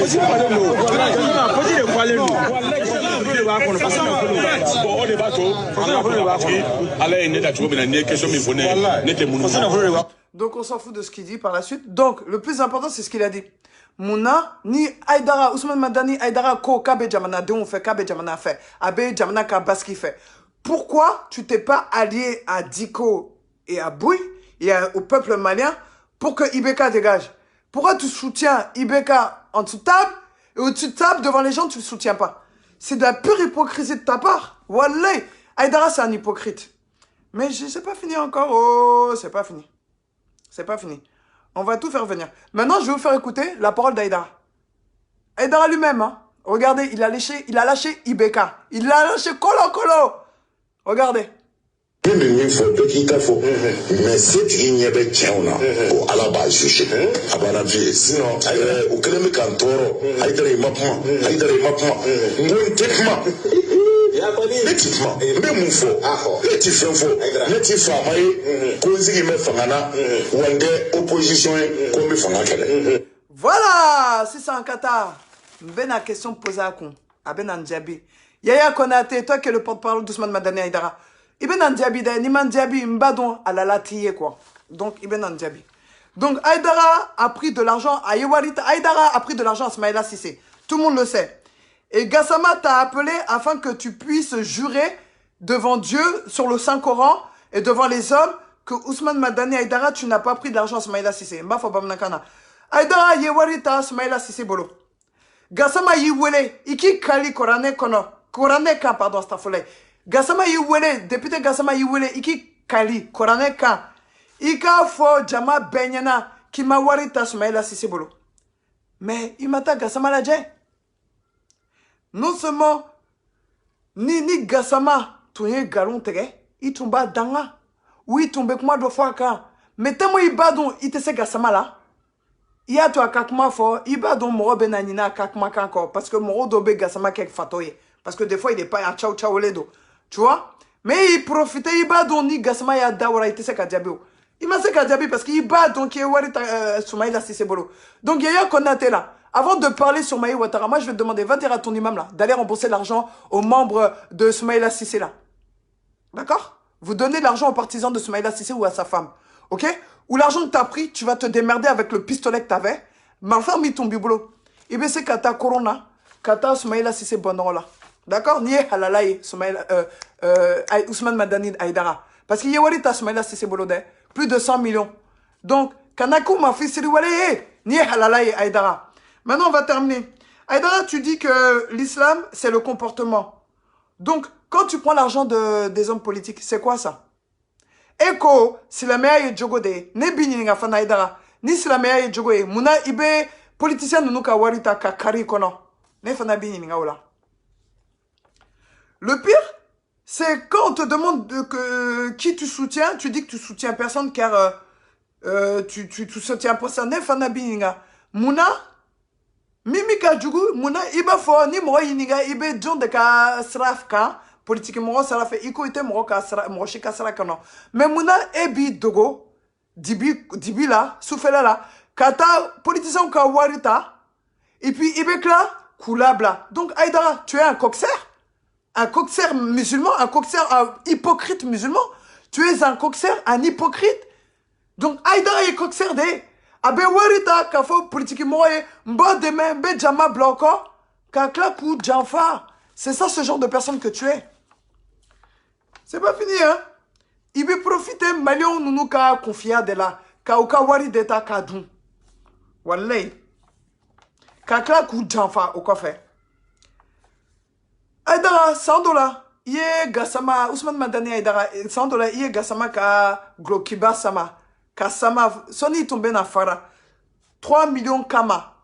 bon o de b'a to an ka fɔ ala ye ne da cogo min na ni ye question min fɔ ne tɛ mun na. Donc on s'en fout de ce qu'il dit par la suite. Donc le plus important c'est ce qu'il a dit. Mouna ni Aïdara Ousmane Madani Aïdara ko Kabe Jamana de on fait Kabe Jamana fait Abe Jamana Kabaski fait. Pourquoi tu t'es pas allié à Diko et à Bouy et au peuple malien pour que Ibeka dégage? Pourquoi tu soutiens Ibeka en dessous de table et au-dessus de table devant les gens tu le soutiens pas? C'est de la pure hypocrisie de ta part. Wallah, Aïdara c'est un hypocrite. Mais c'est pas fini encore. Oh, c'est pas fini. C'est pas fini. On va tout faire venir. Maintenant, je vais vous faire écouter la parole d'Aïdara. Aïdara lui-même, hein. Regardez, il a lâché Ibeka. Il l'a lâché Kolo. Regardez. Mais c'est une yebe tchauna ou à la base juge à Banavi sinon au calme cantoro aïdare mapma mon Nettement, mais mon faux, netifin faux, netifin maï, cause me fangana, wande opposition comme fangakele. Voilà, c'est ça en Qatar. Ben a question posée à con, à Ben Andjabi. Yaya Konate, toi qui es le porte-parole d'Ousmane Madani Aïdara. Ibe nan diabi de, ni man diabi, mbadon à la latiye quoi. Donc, ibe nan diabi. Donc, Aïdara a pris de l'argent à Yewarita. Aïdara a pris de l'argent à Smaïla Cissé. Tout le monde le sait. Et Gassama t'a appelé afin que tu puisses jurer devant Dieu sur le Saint-Coran et devant les hommes que Ousmane Madani Aïdara, tu n'as pas pris de l'argent à Smaïla Cissé. Mba Fabamnakana. Aïdara Yewarita Smaïla Cissé Bolo. Gassama Yiwele, Iki Kali Korane Kono. Korane Ka, pardon, Stafole. Gassama Yiwele, député Gassama Yiwele, Iki Kali Korane Ka. Ika fo jama benyana ki ma warita Smaïla Cissé Bolo. Mais il m'a Gassama la dje. Non seulement ni Gassama touye galon tege, il tomba danga. Oui, tombe kuma do fois ka. Mais temo ibadon itese Gassama là. Il y a toi kakma fo, ibadon moro benanina kakma kanko parce que moro dobe Gassama kek fatoye. Parce que des fois il est pas à ciao ciao ledo. Tu vois? Mais il profitait ibadon ni Gassama ya dawra itese kadjabio. Il m'a dit Kadjabi parce qu'il bat donc il est Soumaïla Cissé Bolo. Donc Yaya Konaté là, avant de parler sur Maï Ouattara, moi je vais te demander, va dire à ton imam là, d'aller rembourser l'argent aux membres de Soumaïla Cissé là. D'accord? Vous donnez l'argent aux partisans de Soumaïla Cissé ou à sa femme. Ok? Ou l'argent que tu as pris, tu vas te démerder avec le pistolet que tu avais. Malfait mis ton bibolo. Et bien c'est Kata Corona, Kata Soumaïla Cissé Bonoro là. D'accord? Nié Halalaï, Ousmane Madani Aïdara. Parce qu'il y a Warita Soumaïla Cissé Bolo de. Plus de 100 millions. Donc, Kanakou m'a fait ni halalaï Aïdara. Maintenant, on va terminer. Aïdara, tu dis que l'islam, c'est le comportement. Donc, quand tu prends l'argent des hommes politiques, c'est quoi ça? Eko, si la meilleure est Djogode, ne bini nga fana Aïdara, ni si la meilleure est Djogode, muna ibe politicien nous ka warita ka kari kono. Ne fana bini nga ola. Le pire, c'est quand on te demande qui tu soutiens, tu dis que tu soutiens personne car tu soutiens personne. Ne fana bininga. Muna, mimika djugu, muna iba fo ni mo yininga ibe jon de ka sraf ka politique mo sraf iko ite mo ka sraf mo shika sraf kano. Mais muna ebi dogo dibi la soufela la kata politicien ka warita et puis ibe kla kulabla. Donc Aïdara, tu es un coxer? Un coxer musulman, un coxer hypocrite musulman. Tu es un coxer, un hypocrite. Donc, Aïdara est coxer de. Abe warita kafo politique moye, mba demain, mbe jama bloko, kakla kou janfa. C'est ça ce genre de personne que tu es. C'est pas fini, hein. Il veut profiter, malion nounou ka confia de la, ka uka wari deta kadun. Wallahi. Kakla kou janfa, au quoi fait. Aïdara, $100. Iye Gassama, Ousmane Madani Aïdara, $100. Iye Gassama ka Glokiba Sama. Ka Sama, Soni tombé na Fara. 3 millions Kama.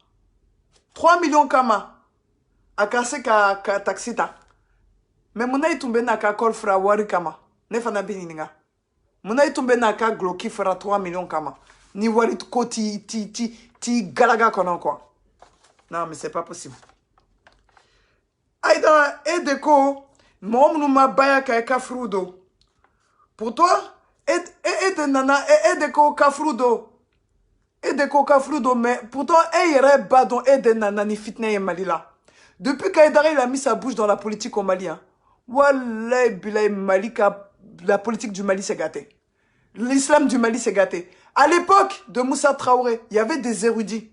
3 millions Kama. Akase ka taxita. Mais mona yi tombé na ka Kolfra Wari Kama. Ne fana bininga. Mona yi tombé na ka Gloki Fara 3 millions Kama. Ni Wari ko ti galaga konon quoi. Non, mais c'est pas possible. Aïdara, Edeko, Momnuma Baya Kafrudo. Pour toi, Edeko Kafrudo. Edeko Kafrudo, mais pour toi, Eyre Badon Edenana ni fitne et Malila. Depuis qu'Aïdara il a mis sa bouche dans la politique au Mali, hein, Wallah, Bilay Mali, la politique du Mali s'est gâtée. L'islam du Mali s'est gâté. À l'époque de Moussa Traoré, il y avait des érudits,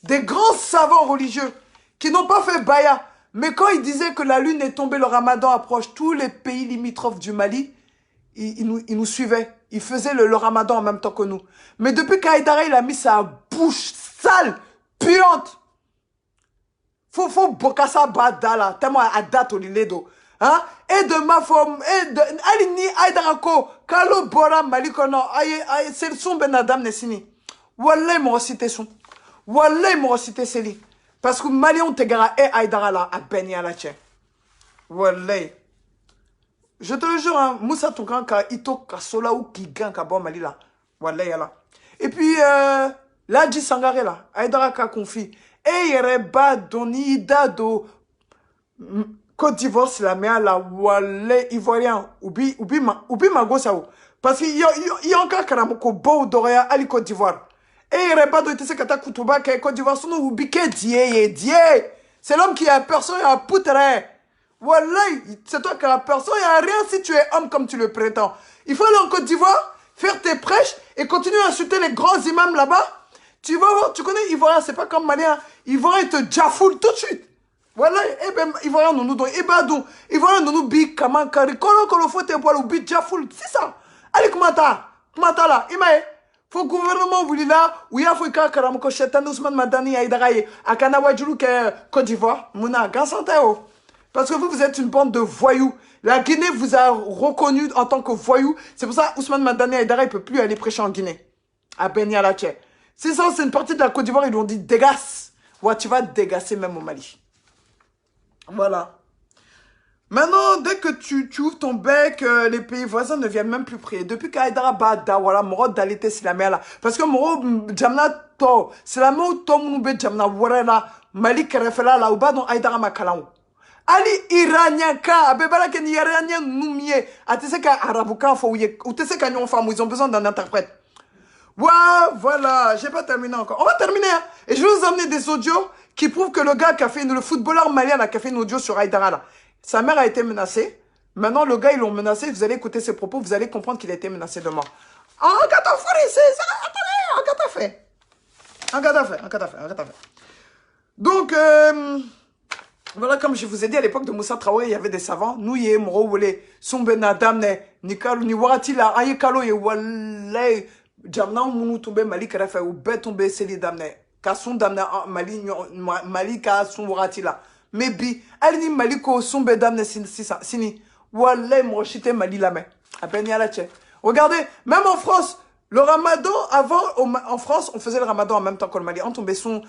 des grands savants religieux qui n'ont pas fait Baya. Mais quand ils disaient que la lune est tombée, le ramadan approche, tous les pays limitrophes du Mali, ils nous suivaient. Ils faisaient le ramadan en même temps que nous. Mais depuis qu'Aïdara il a mis sa bouche sale, puante, faut bokasa badala, tellement à date au liledo. Hein? Et de ma forme, et de Alini Aïdara ko, Kalo Bora Malikono, aïe, c'est le son Benadam Nessini. Wallah, moi cité son. Wallah, moi cité Célie. Parce que Malion Tegara et Aïdara là, à Benya la tchè. Wallah. Je te le jure, hein, Moussa Toukan ka ito ka sola ou ki gan ka bon Mali là. Wallah yala. Et puis, là, dit Sangaré là, Aïdara ka confi. Et Yereba Doni Dado Côte d'Ivoire, c'est la mère là, Wallah, Ivoirien, Ubi Mago Sao. Parce qu'il y a encore Karamoko, Beau Doria, Ali Côte d'Ivoire. Et il n'y a pas de Kata Koutouba qui est Côte d'Ivoire. C'est l'homme qui a personne à poutre. Voilà, c'est toi qui as personne, il n'y a rien si tu es homme comme tu le prétends. Il faut aller en Côte d'Ivoire, faire tes prêches et continuer à insulter les grands imams là-bas. Tu vas voir, tu connais Ivoirien, c'est pas comme Malien. Ivoirien, il te jafoule tout de suite. Voilà, eh ben, Ivoirien, nous nous donnons, Ibadou, Ivoirien, nous nous big, Kaman, Kari, Kolo, faut te poil, ou big jafoule, c'est ça. Allez, comment t'as là, Imae. Faut gouvernement vous là où il y a faut que Karamoko Chetan Ousmane Madani Aïdaraye à Kanawajulu Côte d'Ivoire Mouna Gansantao parce que vous êtes une bande de voyous. La Guinée vous a reconnu en tant que voyous. C'est pour ça Ousmane Madani Aïdaraye peut plus aller prêcher en Guinée à Benialache. C'est ça, c'est une partie de la Côte d'Ivoire, ils lui ont dit dégasse. Ouais, tu vas dégasser même au Mali. Voilà. Maintenant, dès que tu ouvres ton bec, les pays voisins ne viennent même plus prier. Depuis qu'Aïdara Bada, voilà, Moro Dalite, c'est la mer là. Parce que Moro Jamna To, c'est la mer où Tomoube Jamna Warela, Mali Kerefela, là, où bas dans Aïdara Makalang. Ali Iranien Ka, Abebala Ken Iranien Noumie, à te sais qu'à Araboukan, ou te sais qu'à Nyon Femme, ils ont besoin d'un interprète. Ouais, voilà, j'ai pas terminé encore. On va terminer, hein. Et je vais vous emmener des audios qui prouvent que le gars qui a fait, le footballeur malien qui a fait une audio sur Aïdara là. Sa mère a été menacée. Maintenant, le gars, ils l'ont menacé. Vous allez écouter ses propos. Vous allez comprendre qu'il a été menacé de mort. Un gars t'as fait, c'est ça. Attendez, un gars t'as fait. Donc, voilà, comme je vous ai dit, à l'époque de Moussa Traoré, il y avait des savants. Nous, y est, Moro, Wole, Sumbena, Damne, Nikalo, Niwarati, la Ayekalo, et Wale, Jamna, Mounou, Tombe, Mali, Karefa, ou Bet, Tombe, Seli, Damne, Kasson, Damne, Mali, Kasson, Warati, là. Mais bi, elle ni Mali ko sombe damne sini. Wallah, moi chité Mali la main. À peine la tche. Regardez, même en France, le ramadan, avant, en France, on faisait le ramadan en même temps que le Mali. On tombait son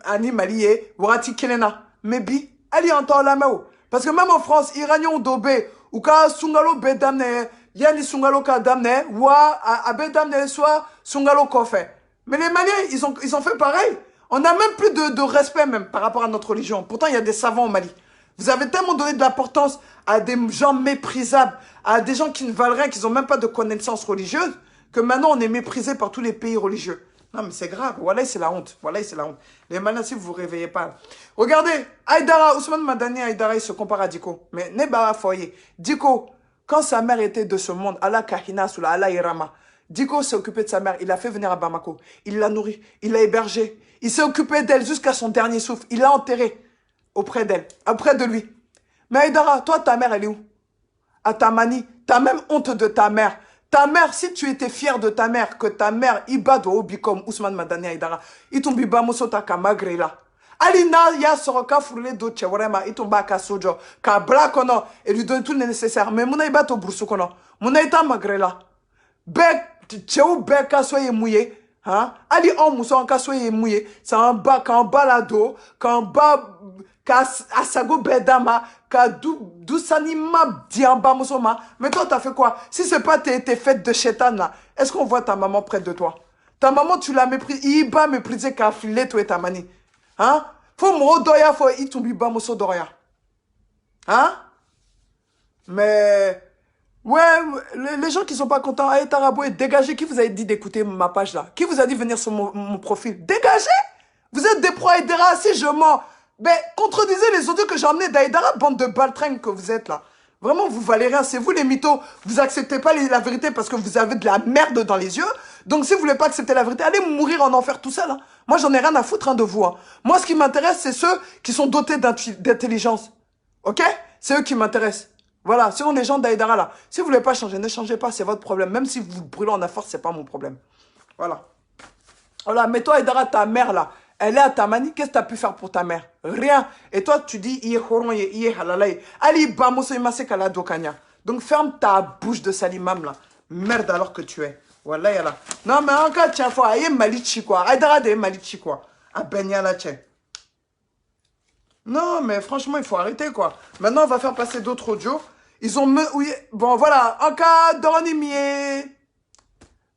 Ani Mali et Warati Kelena. Mais bi, elle y entend la main. Parce que même en France, Iranian dobé, ou ka sungalo be damne, yani sungalo ka damne, wa abe damne, soit sungalo kofe. Mais les Maliens, ils ont fait pareil. On n'a même plus de respect même par rapport à notre religion. Pourtant, il y a des savants au Mali. Vous avez tellement donné de l'importance à des gens méprisables, à des gens qui ne valent rien, qui n'ont même pas de connaissances religieuses, que maintenant on est méprisé par tous les pays religieux. Non mais c'est grave. Voilà, c'est la honte. Voilà, c'est la honte. Les Maliens, si vous vous réveillez pas. Regardez, Aïdara, Ousmane Madani Aïdara, il se compare à Diko. Mais Neba Foyer. Diko, quand sa mère était de ce monde, Allah Kahina Sula, Allah Irama, Diko s'est occupé de sa mère. Il l'a fait venir à Bamako. Il l'a nourrie. Il l'a hébergée. Il s'est occupé d'elle jusqu'à son dernier souffle. Il l'a enterrée auprès d'elle, auprès de lui. Mais Aïdara, toi, ta mère, elle est où? À Tamani, t'as même honte de ta mère. Ta mère, si tu étais fier de ta mère, que ta mère, Iba do Obi comme Ousmane Madani Aïdara, itumbi Bamosota ka magrela. Alina ya soroka fourlé do tchewarema, itumba ka sojo, ka brakono, et lui donne tout le nécessaire. Mais mon Iba to boursukono, mon Aïta magrela. Bek, tcheou bek ka soye mouillé. Hein? Ali en moussa en kasoye mouillé, c'est un bas, quand balado, quand bas, quand asago bedama, quand dou sanima diamba moussoma. Mais toi, t'as fait quoi? Si c'est pas tes fêtes de chétan là, est-ce qu'on voit ta maman près de toi? Ta maman, tu l'as méprisé, il va mépriser qu'à filer toi et ta manie. Hein? Faut m'o doya, faut y tomber bas mousso doya. Hein? Mais, ouais, les gens qui sont pas contents, Aïe Taraboué, dégagez. Qui vous a dit d'écouter ma page là? Qui vous a dit de venir sur mon profil? Dégagez! Vous êtes des pro-Aïdara, si je mens. Mais contredisez les audios que j'ai emmenés d'Aïdara, bande de baltringues que vous êtes là. Vraiment, vous valez rien. C'est vous les mythos. Vous acceptez pas la vérité parce que vous avez de la merde dans les yeux. Donc si vous voulez pas accepter la vérité, allez mourir en enfer tout seul. Hein. Moi, j'en ai rien à foutre de vous. Hein. Moi, ce qui m'intéresse, c'est ceux qui sont dotés d'intelligence. Ok? C'est eux qui m'intéressent. Voilà, sinon les gens d'Aïdara là, si vous voulez pas changer, ne changez pas, c'est votre problème. Même si vous brûlez en force, c'est pas mon problème. Voilà. Voilà, mais toi Aïdara, ta mère là, elle est à Tamani, qu'est-ce que tu as pu faire pour ta mère? Rien. Et toi tu dis, il est horon, il est halalay. Ali bamoso imase kala dokanya. Donc ferme ta bouche de salimam là. Merde alors que tu es. Voilà, yala. Non mais encore tiens, faut aïe malichi quoi. Aïdara de malichi quoi. À Benya la tche. Non, mais franchement, il faut arrêter, quoi. Maintenant, on va faire passer d'autres audios. Ils ont... Oui, bon, voilà. En cas d'Oranimier,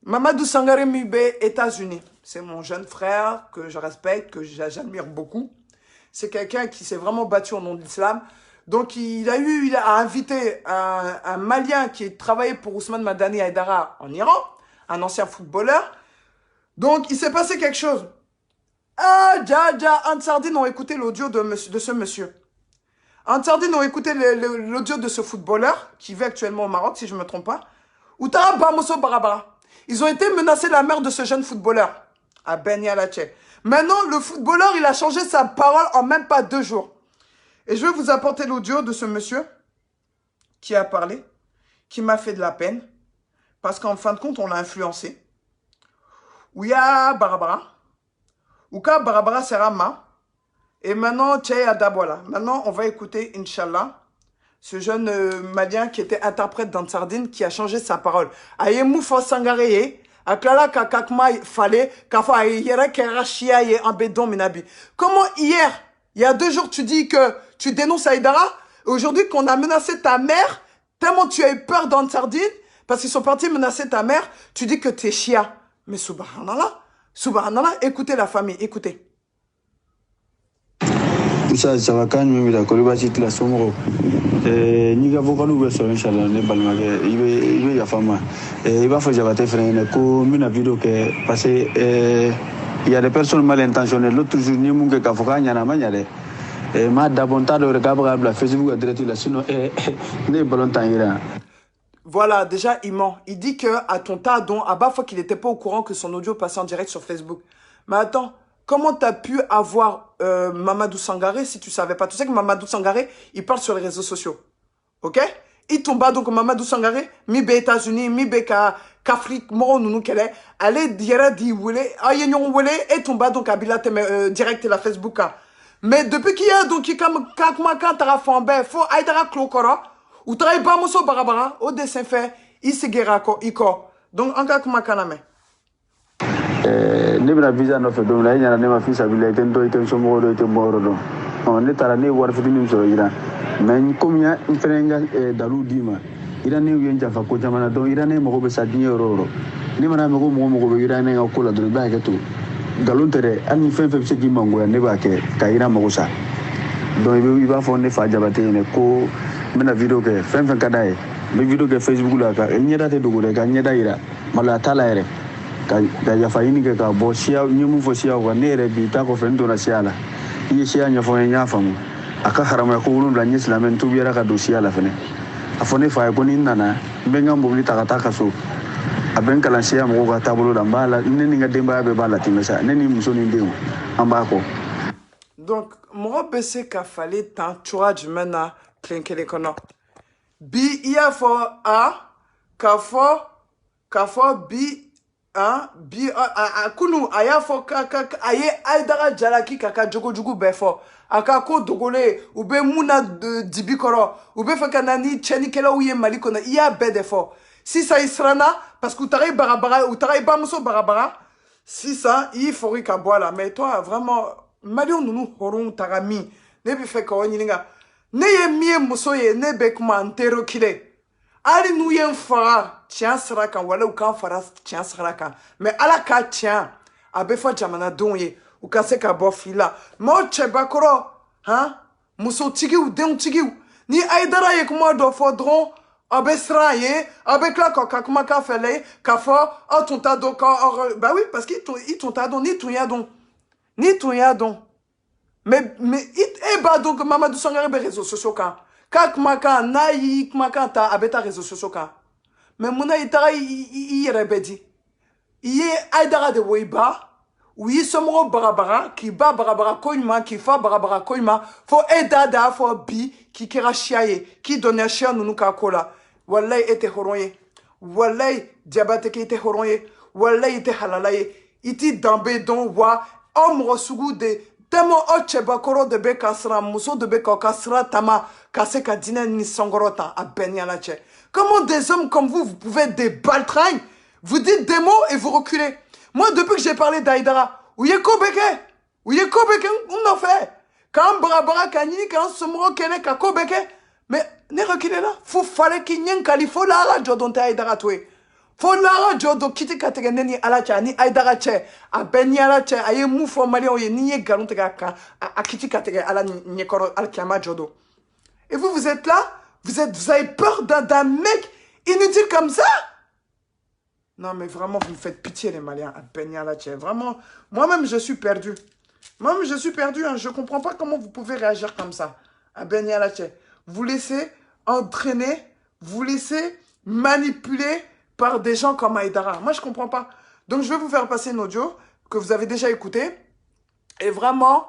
Mamadou Sangaré Mube, États-Unis. C'est mon jeune frère que je respecte, que j'admire beaucoup. C'est quelqu'un qui s'est vraiment battu au nom de l'islam. Donc, il a invité un Malien qui travaillait pour Ousmane Madani Aïdara en Iran, un ancien footballeur. Donc, il s'est passé quelque chose. Ah, Dja, Ansardine ont écouté l'audio de ce monsieur. En Sardine, on écoutait l'audio de ce footballeur qui vit actuellement au Maroc, si je ne me trompe pas. Outara Bamoso Barabara. Ils ont été menacés de la mère de ce jeune footballeur, à Ben Yalache. Maintenant, le footballeur, il a changé sa parole en même pas 2 jours. Et je vais vous apporter l'audio de ce monsieur qui a parlé, qui m'a fait de la peine, parce qu'en fin de compte, on l'a influencé. Ouya Barabara, Ouka Barabara Serama, et maintenant, Tchè Adabwala. Maintenant, on va écouter, Inch'Allah, ce jeune malien qui était interprète dans Sardine, qui a changé sa parole. Aye Moufo Sangareye, Aklala Kakakma Fale, Kafa Yere Kerachia Ye Ambedon Minabi. Comment hier, il y a 2 jours, tu dis que tu dénonces Aïdara, aujourd'hui qu'on a menacé ta mère, tellement tu as eu peur dans Sardine, parce qu'ils sont partis menacer ta mère, tu dis que tu es chia. Mais subhanallah, subhanallah, écoutez la famille, écoutez. Ça va quand même la colibasi la somro. Ni avocat nous sur inchallah ne balmage il va fama. Il va faire jabate frère ko mina vidéo que parce il y a des personnes mal intentionnées l'autre jour ni munge ka foka nyana manyale. Ma dabonta de regabra la Facebook adresse la sinon ne ballon tangira. Voilà, déjà, il ment. Il dit que à ton tadon, à bas fois qu'il n'était pas au courant que son audio passait en direct sur Facebook. Mais attends, comment tu as pu avoir Mamadou Sangaré si tu savais pas? Tu sais que Mamadou Sangaré, il parle sur les réseaux sociaux. Ok? Il tombe donc Mamadou Sangaré, mi be États-Unis, mi be qu'Afrique, moro nounou qu'elle est. Allez, dire di wule, ayenyon wule, et tombe donc à Bila direct la Facebook. Mais depuis qu'il y a donc, qui comme kakmaka tarafambe, faut aïdara klokora. Ou travaille pas moso barabara au dessin fait il se guéra iko donc en cas comment kaname ne bena visa no fe donc la nyana ne ma fi sabila iten do iten so mo do iten moro do on ne tara ne war fitini so ira mais comme ya frenga dalu dima ira ne yen jafa ko jamana donc ira ne mo be sa dinero ni mana mo be ira ne ko la do ba ke to galon tere ani fe se gi mango ya ne ba ke ka ira mo sa donc il va fond ne fa jabate ne ko mena video ke fen kadaye me video ke Facebook la ka nyeda te dugule ka nyeda ira mala tala ere ka ya fayini ke ka bo sia nyimu fo sia wa nere bi ta ko fen do na sia la yi sia nya fo nya famu aka harama ko wulun la nyi islamen tu biara ka do sia la fene afone fa ko ni nana benga mbuli ta ka so aben kala sia mo ka tabulu da mbala neni nga demba be bala timesa neni musoni ndeu ambako. Donc mo bese ka fallait tant tu mena klenkele kono bi iya fo a ka fo bi a bi a kunu aya fo ka aye aidara jalaki kaka jogo befo aka ko dogole ube muna de dibikoro ube fa kanani cheni kela uye maliko na iya bede fo si ça israna parce que taray barabara ou taray bamuso barabara si ça il faut ka boila mais toi vraiment malion nous horon tarami ne bi fe ko nyinga ne ye mie muso ye ne be kuma antero kile ali nu yen fara tian sraka wala u kan fara tian sraka mais ala ka tian abe fa jamana donye u ka se ka bo fila mo cheba koro ha muso tigi u den tigi ni aidara ye kuma do fodron abe sraye abe kla ko ka kuma ka fele ka fo o ton ta do ka bah oui parce qu'il ton ta don ni ton ya don mais bah donc Mamadou Sangaré be réseaux sociaux quand maka nayi maka ta abeta réseaux sociaux quand mais mona itara i rebedi iye aidara de weiba oui somro barabara qui ba barabara koima qui fa barabara koima fo edada fo bi qui kirachiaye qui donne chien nous ka kola wallahi était horonye wallahi diabate qui était horonye wallahi était halalaye iti dambe don wa omro sugu de temo ocheba koro de be kasra muso de be kasra tama kase ka dina ni songorota a benyalache. Comment des hommes comme vous pouvez être des baltringues, vous dites des mots et vous reculez. Moi depuis que j'ai parlé d'Aïdara, où yé kobeke on en fait quand barabara kanini quand somro kene ka kobeke mais ne reculez là faut fallait qu'il n'y ait faut la radio dont Aïdara toué. Faut la radio do kiti katege neni alacha ni aidara che a benyala che aye mu fo mali o ni ye galon tega ka a kiti katege ala ni koro al kiama jodo. Et vous êtes là, vous avez peur d'un mec inutile comme ça? Non mais vraiment vous me faites pitié les Maliens à benyala che. Vraiment moi-même je suis perdu. Moi-même je suis perdu hein. Je comprends pas comment vous pouvez réagir comme ça. Ben Yalache. Vous laissez entraîner, vous laissez manipuler par des gens comme Aïdara. Moi, je comprends pas. Donc, je vais vous faire passer une audio que vous avez déjà écouté. Et vraiment,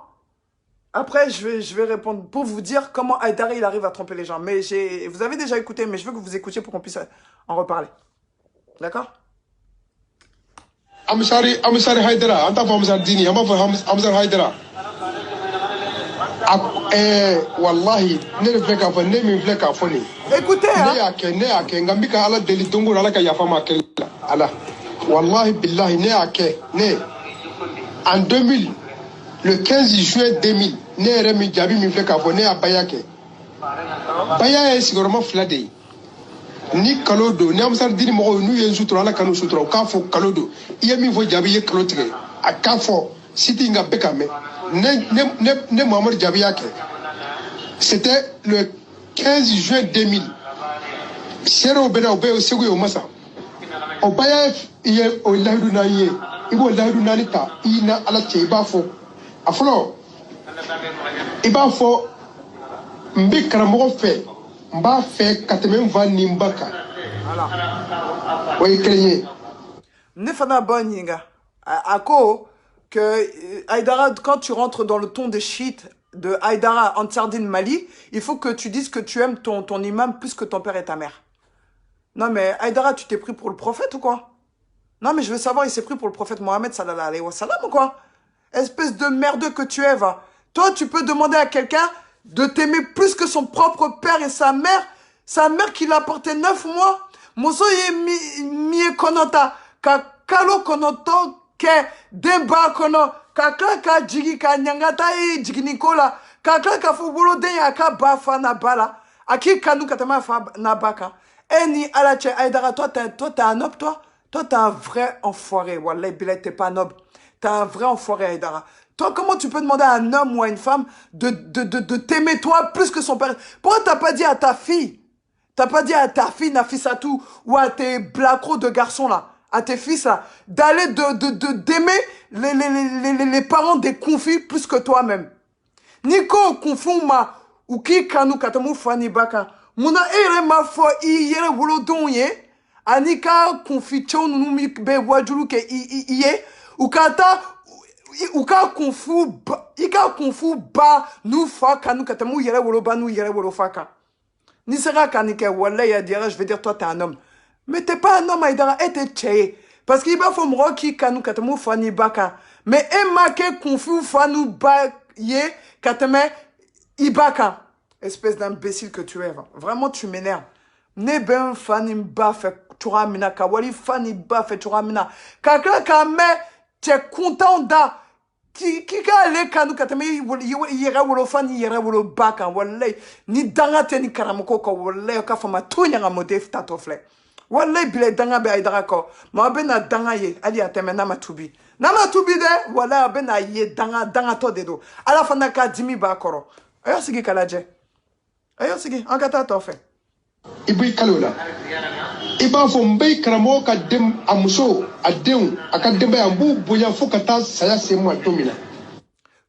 après, je vais répondre pour vous dire comment Aïdara, il arrive à tromper les gens. Mais vous avez déjà écouté, mais je veux que vous écoutiez pour qu'on puisse en reparler. D'accord? Amsari Haidara, anta fa Amsar Dini, amba fa Amsar Haidara. Wallahi, ne fle ka fa ne min fle ka foni. Écoutez, hein. Ne ake ngambika ala deli dongo ala ka yafa ma ke ala. Wallahi billahi ne en 2000 le 15 juin 2000 ne remi jabi min fle ka fo ne abayake. Baya est sigurement fladé. Ni kalodo ni Amsar Dini mo nu yen sutura ala kanu sutura ka fo kalodo iye min fo jabi ye kalotige aka fo siti nga beka me ne Mohamed Jabi yake. C'était le 15 juin 2000. Sero bena obe o segu yo masa obaya iye o lahdu na iye ibo lahdu na lita ina ala che ibafo afolo ibafo mbi karamo fe mba fe kateme va nimbaka oui créé ne fana boninga ako que Aïdara, quand tu rentres dans le ton de shit de Aïdara Ansardine Mali, il faut que tu dises que tu aimes ton imam plus que ton père et ta mère. Non mais Aïdara, tu t'es pris pour le prophète ou quoi? Non mais je veux savoir, il s'est pris pour le prophète Mohammed sallallahu alayhi wa sallam ou quoi? Espèce de merdeux que tu es, va. Toi, tu peux demander à quelqu'un de t'aimer plus que son propre père et sa mère qui l'a porté 9 mois. Moso ye mi konota, ka kalo konoto ke demba kono, ka jigi ka nyangata i jigini kola, ka fubolo den ya ka bafa na bala, aki kanu katama fa na baka. Eni alache Aïdara, toi t'es un noble, toi t'es un vrai enfoiré. Wallah, Bilal, t'es pas noble. T'es un vrai enfoiré, Aïdara. Toi, comment tu peux demander à un homme ou à une femme de t'aimer toi plus que son père? Pourquoi t'as pas dit à ta fille? T'as pas dit à ta fille, Nafissatou, ou à tes blacros de garçons là, à tes fils là, d'aller d'aimer les parents des confis plus que toi-même. Nico confuma ou ki kanu katamu fani baka. Muna ere ma fo I yere wolo donye. Anika confi chon numi be wajulu ke iye. Ukata uka confu ba nu fa kanu katamu yere wolo ba nu yere wolo faka. Ni sera kanike wala ya dira je vais dire toi t'es un homme. Mais t'es pas un homme Aïdara et t'es tché. Parce qu'il va faut me ki kanu katamu fani baka. Mais emma ke confu fanu ba ye katame ibaka. Espèce d'imbécile que tu es. Vraiment, tu m'énerves. Ne ben fanim ba fait turamina. Kawali fani ba fait turamina. Kaka kame, t'es content da. Kika le kanu katame yere wolo fani yere wolo baka. Walay. Ni dangate ni karamoko ko walay. Ka fama tunya nga modef tatofle. Walay bile danga be Aïdara ko. Ma ben na danga ye. Ali ateme nama tubi. Nama tubi de. Walay ben na ye danga to dedo. Ala fana ka dimi ba koro. Ayo sigi kalaje. Ayo sigi, en kata t'en fait. Ibi kalola. Iba fo mbei karamo ka dem amuso adem akademba ambu boya fo kata saya semo atomina.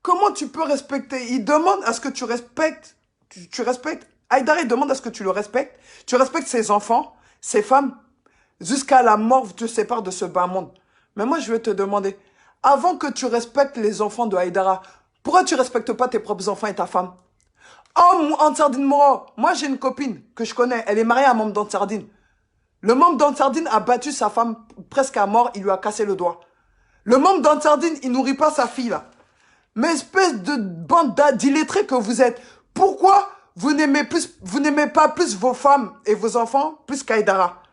Comment tu peux respecter? Il demande à ce que tu respectes. Tu respectes. Aïdara, il demande à ce que tu le respectes. Tu respectes ses enfants, ses femmes. Jusqu'à la mort, tu te sépares de ce bas monde. Mais moi, je vais te demander, avant que tu respectes les enfants de Aïdara, pourquoi tu respectes pas tes propres enfants et ta femme? Oh, Ansardine Moro, moi j'ai une copine que je connais, elle est mariée à un membre d'Ansardine. Le membre d'Ansardine a battu sa femme presque à mort, il lui a cassé le doigt. Le membre d'Ansardine, il nourrit pas sa fille là. Mais espèce de bande d'illettrés que vous êtes, pourquoi vous n'aimez pas plus vos femmes et vos enfants plus qu'Aïdara?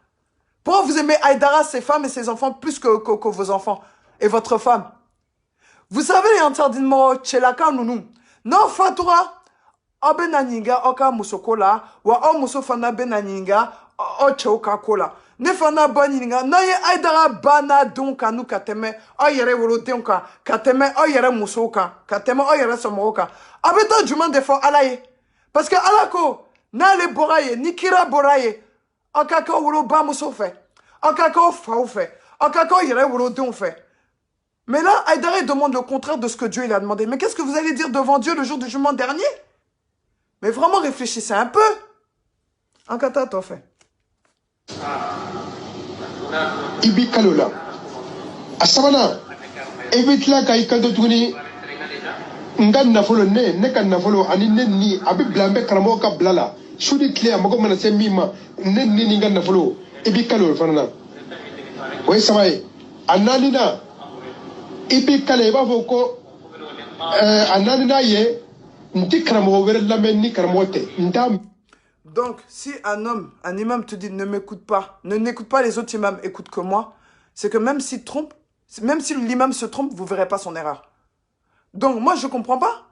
Pourquoi vous aimez Aïdara, ses femmes et ses enfants plus que vos enfants et votre femme? Vous savez les Ansardine Moro, Tchelaka Nounou. Non, Fatoura. Obenaninga oka musokola wa o musofana benaninga o choka kola ne fana baninga na ye Aïdara bana donka nu kateme o yere wolo donka kateme o yere musoka kateme o yere somoka abeto juman defo alaye parce que alako na le boraye ni kira boraye okaka wolo ba musofe okaka faufe okaka yere wolo donfe. Mais là Aïdara demande le contraire de ce que Dieu il a demandé. Mais qu'est-ce que vous allez dire devant Dieu le jour du jugement dernier? Mais vraiment, réfléchissez un peu. En kata, t'as fait. Ibi Kalola. A sabana. Ibi Tlaka Ikado Tuni. Ngan nafolo ne kan nafolo ani ne ni abi blambe karamo ka blala. Shudi clear mago mana se mima ne ni ngan nafolo. Ibi Kalola fanana. Oui, ça va. Ananina. Ibi Kale ba foko ananina ye nti karamo were lamen ni karamote. Ndam. Donc, si un homme, un imam te dit ne m'écoute pas, ne n'écoute pas les autres imams, écoute que moi, c'est que même s'il trompe, même si l'imam se trompe, vous ne verrez pas son erreur. Donc, moi, je ne comprends pas.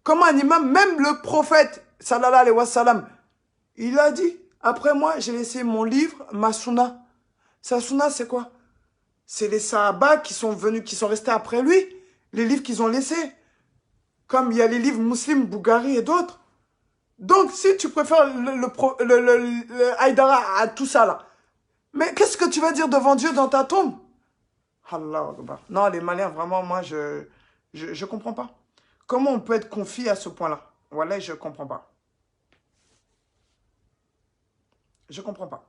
Comment un imam, même le prophète, sallallahu alayhi wa sallam, il a dit, après moi, j'ai laissé mon livre, ma sunna. Sa sunna, c'est quoi? C'est les sahaba qui sont venus, qui sont restés après lui, les livres qu'ils ont laissés. Comme il y a les livres musulmans, Boukhari et d'autres. Donc, si tu préfères le Haïdara à tout ça là, mais qu'est-ce que tu vas dire devant Dieu dans ta tombe? Allah Akbar. Non, les Maliens, vraiment, moi, je comprends pas. Comment on peut être confié à ce point-là? Voilà, je comprends pas. Je comprends pas.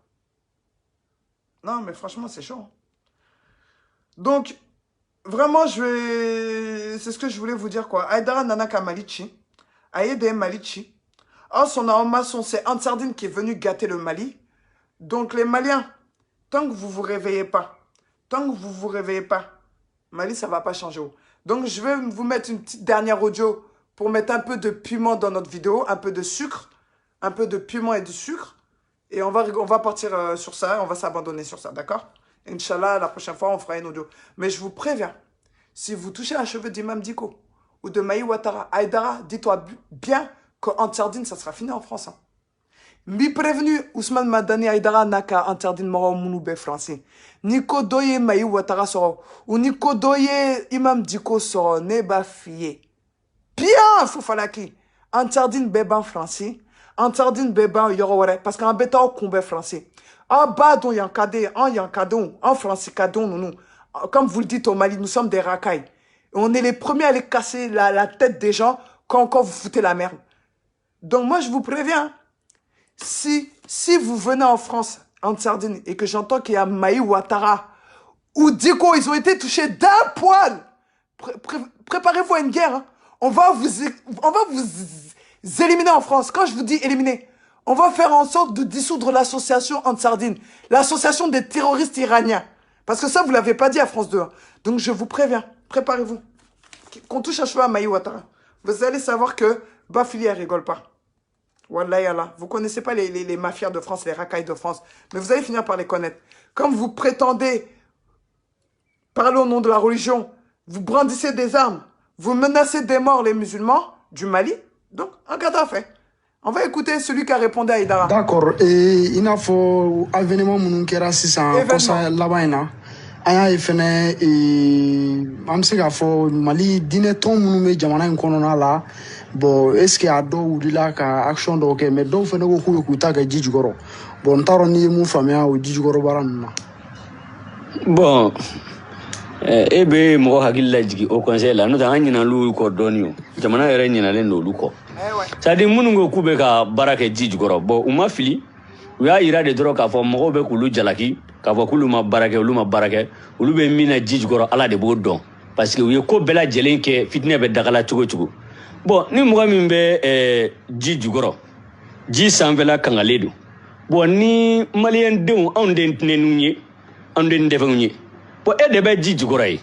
Non, mais franchement, c'est chaud. Donc, vraiment, c'est ce que je voulais vous dire, quoi. Haïdara Nanaka Malichi, Aïede Malichi. Oh, son Aomasson, c'est Ansardine qui est venu gâter le Mali. Donc, les Maliens, tant que vous vous réveillez pas, Mali, ça va pas changer. Donc, je vais vous mettre une petite dernière audio pour mettre un peu de piment dans notre vidéo, un peu de sucre, un peu de piment et de sucre. Et on va partir sur ça, on va s'abandonner sur ça, d'accord? Inch'Allah, la prochaine fois, on fera une audio. Mais je vous préviens, si vous touchez un cheveu d'Imam Diko ou de Maï Ouattara, Haïdara, dis-toi bien qu'en Sardine, ça sera fini en France. Mi prévenu, Ousmane Madani Haïdara naka Antardine Moro Mounoube français. Niko Doye Maï Ouattara soro. Ou Niko Doye Imam Diko soro. Neba fiye. Bien, Foufalaki. Antardine Béban français. Antardine Béban Yoroware. Parce qu'en bêta au combat français. En bas, don Yankade, en Yankadon, en français, Kadon, nous. Comme vous le dites au Mali, nous sommes des racailles. On est les premiers à aller casser la tête des gens quand encore vous foutez la merde. Donc moi, je vous préviens, si vous venez en France, en Sardine, et que j'entends qu'il y a Maï Ouattara ou Diko, ils ont été touchés d'un poil, préparez-vous à une guerre. Hein. On va vous éliminer en France. Quand je vous dis éliminer, on va faire en sorte de dissoudre l'association en Sardine, l'association des terroristes iraniens. Parce que ça, vous ne l'avez pas dit à France 2. Hein. Donc je vous préviens, préparez-vous. Qu'on touche à cheveux à Maï Ouattara. Vous allez savoir que Bafili, elle rigole pas. Wallah yallah. Vous connaissez pas les mafias de France, les racailles de France. Mais vous allez finir par les connaître. Comme vous prétendez parler au nom de la religion, vous brandissez des armes, vous menacez des morts les musulmans du Mali. Donc, un cas fait. On va écouter celui qui a répondu à Haïdara. D'accord. Et il y a un événement qui est rassis là-bas. Aya ifene amse ga fo Mali dine ton munu me jamana in kono la bo est-ce que ado wudila ka action do ke me do fene go ku ta ga jijugoro bon taro ni mu famia o jijugoro baranna bon ebe mo hakilla jigi au conseil la no da anyina lu ko donio jamana yere nyina le no lu ko ça dit munu go kube ka barake jijugoro bo uma fili uya ira de dro ka fo mo be kulu jalaki ka fo kulu ma barake ulu ma barake ulu be mina jijugoro ala de bo don parce que uye ko bela jelen ke fitne be dagala chugo bon ni mo min be jijugoro ji sanvela kangaledu bon ni malien de on den tenunye on den defenunye bo e de be jijugoro yi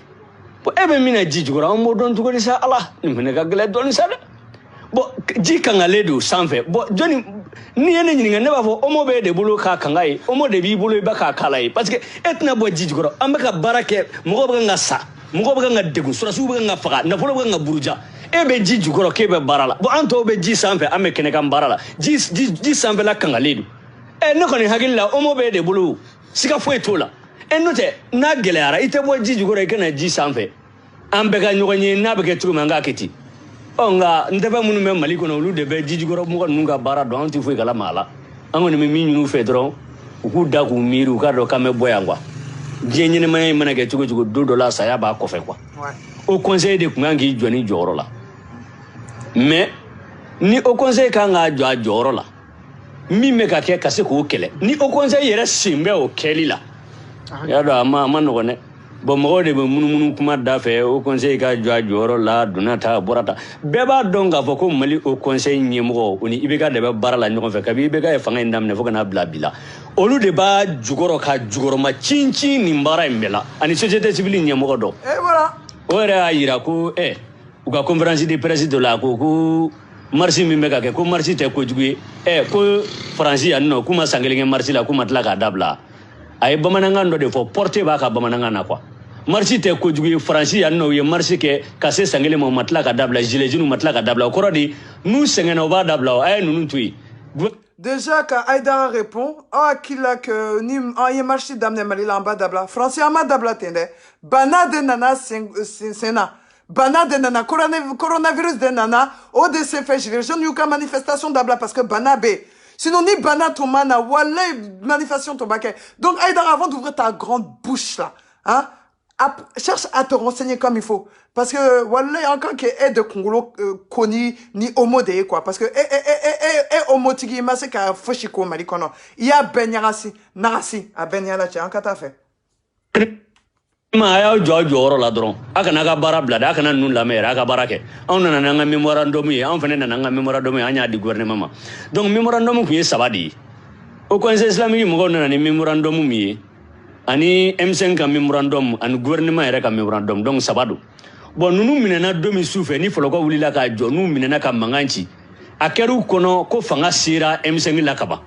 bo e be mina jijugoro on mo don tugo sa ala ni mena ga gele don sa bo ji kangaledu sanve bo joni ni yene nyinga ne ba fo omo be de bulu ka kangai omo de bi bulu ba ka kalai parce que etna bo jijugoro ambaka barake mo ba nga sa mo ba nga degu sura su ba nga faka na folo ba nga buruja e be jijugoro ke be barala bo anto be ji sanve ame kene kan barala ji sanve la kangaledu e ne ko ni hagilla omo be de bulu sika fo etola e note na geleara ite bo jijugoro e kana ji sanve ambeka nyoganye na be ke turu manga keti onga ndebe munu me Mali kono lu de be jijigoro mo nunga bara do anti fu kala mala angone me minyunu fedro ku da ku miru ka do kame boyangwa jenyene may manage tugo $2 saya ba ko fe quoi au conseil de kungangi joni joro la mais ni au conseil kan ga jɔ a jɔyɔrɔ la min bɛ ka kɛ ka se k'o kɛlɛ ni au conseil yɛrɛ sen bɛ o kɛli la y'a dɔn a ma nɔgɔn dɛ bon mɔgɔw de bɛ munumunu kuma da fɛ au conseil ka jɔ a jɔyɔrɔ la donna ta bɔra ta bɛɛ b'a dɔn k'a fɔ ko Mali au conseil ɲɛmɔgɔ o ni IBK de bɛ baara la ɲɔgɔn fɛ kabi IBK ye fanga in daminɛ fo ka n'a bila bi la olu de b'a jukɔrɔ ka jukɔrɔma cincin nin baara in bɛɛ la ani société civile ɲɛmɔgɔ dɔ o yɛrɛ y'a yira ko u ka conférence de presse dɔ la ko marche min bɛ ka kɛ ko marche tɛ kojugu ye ko faransi yan nɔ k'u ma san kelen kɛ marche la k'u ma tila k'a dabila a ye bamanankan dɔ de fɔ porte b'a ka bamanankan na quoi marche tɛ kojugu ye faransi yan nɔ u ye marche kɛ ka se san kelen ma u ma tila ka dabila gilets jaunes ma tila ka dabila o kɔrɔ de n'u sɛgɛnna u b'a dabila a ye ninnu to yen. Déjà, quand Aïdara répond, qu'il a que ni y a marché d'amener Mali là en bas d'abla. Français en bas d'abla tende. Bana de nana sena. Bana de nana coronavirus de nana. ODC fait génération yuka manifestation d'abla parce que bana b. Sinon ni bana tomana wala manifestation tombake. Donc Aïdara, avant d'ouvrir ta grande bouche là, hein, cherche à te renseigner comme il faut. Parce que, voilà, il y a encore qui est de Congolo, Koni, ni homo de quoi. Parce que, homo tigi, ma se ka foshiko malikono. Il y a Ben Yarasi, Narasi, à Ben Yarachi, en fait. Ma ya jɔyɔrɔ la dɔrɔn a kana ka baara bila dɛ a kana ninnu lamɛn yɛrɛ a ka baara kɛ anw nana n'an ka memorandum ye anw fana nana n'an ka memorandum ye an y'a di gouvernement ma donc memorandum kun ye 3 de ye au conseil islamique mɔgɔw nana ni memorandum min ye ani M5 ka memorandum ani gouvernement yɛrɛ ka memorandum donc 3 don bon ninnu minɛna don min su fɛ ni fɔlɔkɔ wulila k'a jɔ n'u minɛna ka mankan ci a kɛr'u kɔnɔ ko fanga sera M5 la kaban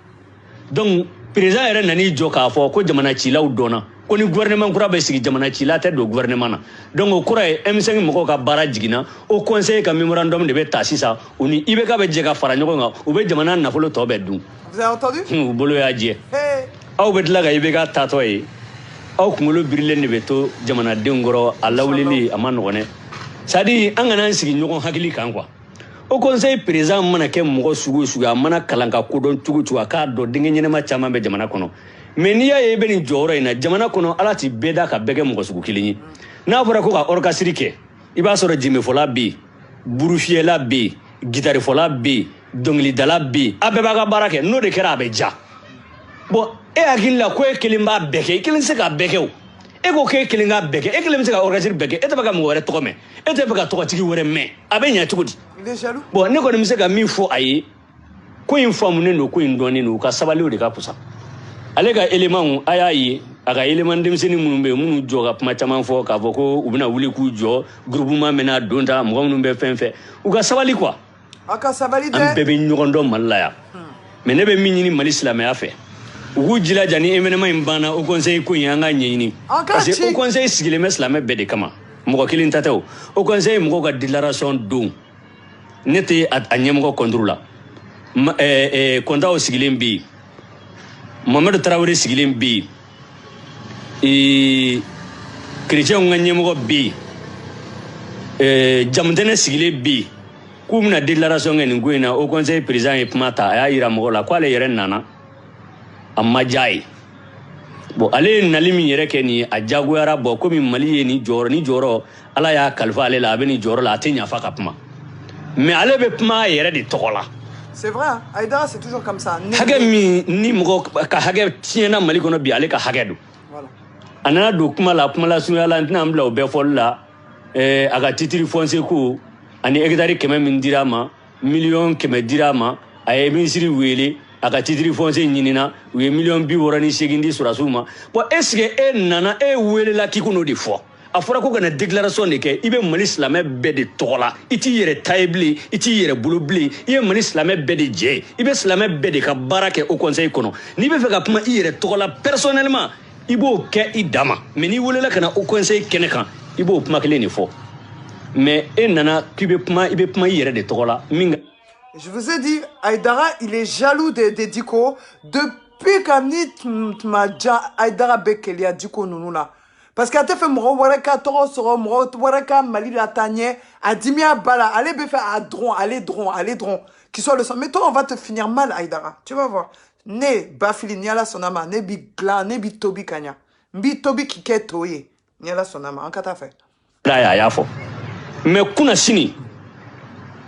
donc président yɛrɛ nan'i jɔ k'a fɔ ko jamana cilaw dɔnna ko ni gouvernement kura bɛ sigi jamana cila tɛ don gouvernement na donc o kɔrɔ ye M5 mɔgɔw ka baara jiginna o conseil ka memorandum de bɛ ta sisan u ni IBK bɛ jɛ ka fara ɲɔgɔn kan u bɛ jamana nafolo tɔ bɛɛ dun. Vous avez entendu? U bolo y'a jɛ aw bɛ tila ka IBK taatɔ ye aw kunkolo birilen de bɛ to jamanadenw kɔrɔ a lawulili a ma nɔgɔn dɛ c'est à dire an kana an sigi ɲɔgɔn hakili kan quoi o conseil président mana kɛ mɔgɔ sugu o sugu a mana kalan ka kodɔn cogo cogo a k'a dɔn denkɛ ɲɛnama caman bɛ jamana kɔnɔ mais n'i y'a ye i bɛ nin jɔyɔrɔ in na jamana kɔnɔ ala t'i bɛɛ da ka bɛɛ kɛ mɔgɔ sugu kelen ye n'a fɔra ko ka orchestre kɛ i b'a sɔrɔ jimefɔla bɛ yen burufiyɛla bɛ yen gitarifɔla bɛ yen dɔnkilidala bɛ yen a bɛɛ b'a ka baara kɛ n'o de kɛra a bɛ ja bon e hakili la ko e kelen b'a bɛɛ kɛ i kelen tɛ se k'a bɛɛ kɛ o e ko k'e kelen k'a bɛɛ kɛ e kelen bɛ se ka orchestre bɛɛ kɛ e tɛ fɛ ka mɔgɔ wɛrɛ tɔgɔ mɛn e tɛ fɛ ka tɔgɔtigi wɛrɛ mɛn a bɛ ɲɛ cogo di bon ne kɔni bɛ se ka min fɔ a ye ko in faamunen don ko in dɔnnen don u ka sabali o de ka fisa ale ka élément a y'a ye a ka élément denmisɛnnin minnu bɛ yen minnu jɔ ka kuma caman fɔ k'a fɔ ko u bɛna wuli k'u jɔ groupement bɛna don ta mɔgɔ minnu bɛ fɛn fɛn u ka sabali quoi a ka sabali dɛ an bɛɛ bɛ ɲɔgɔn dɔn Mali la yan mais ne bɛ min ɲini Mali silamɛya fɛ u k'u jilaja ni événement in banna au conseil ko in an ka ɲɛɲini parce que au conseil sigilen bɛ silamɛ bɛɛ de kama mɔgɔ kelen ta tɛ o au conseil mɔgɔw ka déclaration don ne tɛ a ɲɛmɔgɔ contre la Kontaw sigilen bɛ yen Mohamed Traoré sigilen bɛ yen chrétienw ka ɲɛmɔgɔ bɛ yen jamutɛnɛ sigilen bɛ yen k'u bɛna déclaration kɛ nin ko in na au conseil président ye kuma ta a y'a yira mɔgɔw la k'ale yɛrɛ nana a ma diya ye bon ale ye nali min yɛrɛ kɛ nin ye a diyagoyara bon komi Mali ye nin jɔyɔrɔ ala y'a kalifa ale la a bɛ nin jɔyɔrɔ la a tɛ ɲafa ka kuma mais ale bɛ kuma a yɛrɛ de tɔgɔ la. C'est vrai, hein? Aïdara, c'est toujours comme ça. Hakɛ min ni mɔgɔ ka hakɛ tiɲɛna Mali kɔnɔ bi ale ka hakɛ don. Voilà. A nana don kuma la surunya la n tɛna n bila o bɛɛ fɔli la a ka titre foncier ko ani hectare 100 min dira a ma miliyɔn 100 dira a ma a ye minisiri wele a ka titre foncier ɲinina u ye miliyɔn 68 di sɔrɔdasiw ma bon est-ce que e nana e welela k'i k'o de fɔ a fɔra ko kana déclaration de kɛ i bɛ Mali silamɛ bɛɛ de tɔgɔ la i t'i yɛrɛ ta ye bilen i t'i yɛrɛ bolo bilen i ye Mali silamɛ bɛɛ de jɛ i bɛ silamɛ bɛɛ de ka baara kɛ au conseil kɔnɔ n'i bɛ fɛ ka kuma i yɛrɛ tɔgɔ la personnellement i b'o kɛ i dama mais n'i welela ka na au conseil kɛnɛ kan i b'o kuma kelen de fɔ mais e nana k'i bɛ kuma i yɛrɛ de tɔgɔ la min. Je vous ai dit, Aïdara, il est jaloux des Diko depuis qu'Amni Tmadja Aïdara Bekelia Diko Nounoula. Parce qu'à te fait moro wareka toro soro moro wareka mali la tanier a dimia bala allez be faire à dron allez dron qui soit le sang mais toi on va te finir mal Aïdara tu vas voir ne bafili niala sonama ne bi gla ne bi tobi kanya bi tobi kike toye niala sonama en kata fait là ya fo mais kuna sini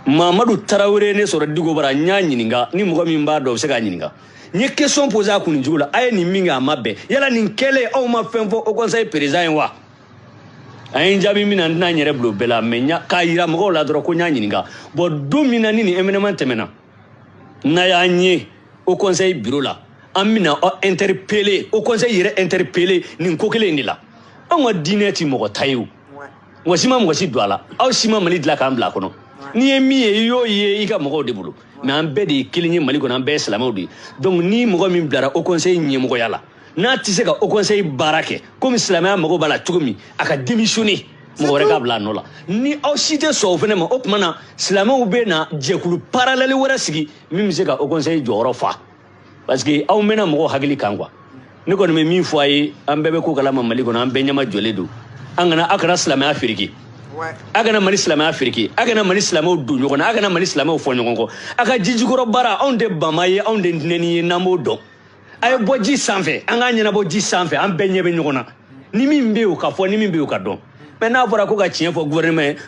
Mamadou Traoré ne sɔrɔ digo bara nya ɲininga ni mɔgɔ min b'a dɔn se ka ɲininga n ye question poser a kun jugu la a ye nin min kɛ a ma bɛn yala nin kɛlen aw ma fɛn fɔ au conseil président ye wa a ye n jaabi min na n tɛna n yɛrɛ bila o bɛɛ la mais k'a yira mɔgɔw la dɔrɔn ko n y'a ɲininga bon don min na ni nin événement tɛmɛna n'a y'an ye au conseil bureau la an bɛna aw interpeller au conseil yɛrɛ interpeller nin ko kelen de la anw ka diinɛ ti mɔgɔ ta ye o mɔgɔ si ma mɔgɔ si don a la aw si ma Mali dilan k'an bila a kɔnɔ n'i ye min ye i y'o ye i ka mɔgɔw de bolo mais an bɛɛ de ye kelen ye Mali kɔnɔ an bɛɛ ye silamɛw de ye donc ni mɔgɔ min bilara au conseil ɲɛmɔgɔya la n'a tɛ se ka au conseil baara kɛ komi silamɛya mago b'a la cogo min a ka démissionner mɔgɔ wɛrɛ k'a bila a nɔ la ni aw si tɛ sɔn o fɛnɛ ma o tuma na silamɛw bɛ na jɛkulu parallèle wɛrɛ sigi min bɛ se ka au conseil jɔyɔrɔ fa parce que aw mɛnna mɔgɔw hakili kan quoi ne kɔni bɛ min fɔ a ye an bɛɛ bɛ ko kalama Mali kɔnɔ an bɛɛ ɲɛma jɔlen don aw kana silamɛya firiki a kana Mali silamɛya firiki a kana Mali silamɛw don ɲɔgɔn na a kana Mali silamɛw fɔ ɲɔgɔn kɔ a ka jijukɔrɔ baara anw tɛ bama ye anw tɛ nɛni ye n'an b'o dɔn a ye bɔ ji sanfɛ an k'a ɲɛnabɔ ji sanfɛ an bɛɛ ɲɛ bɛ ɲɔgɔn na ni min bɛ yen o ka fɔ ni min bɛ yen o ka dɔn mais n'a fɔra ko ka tiɲɛ fɔ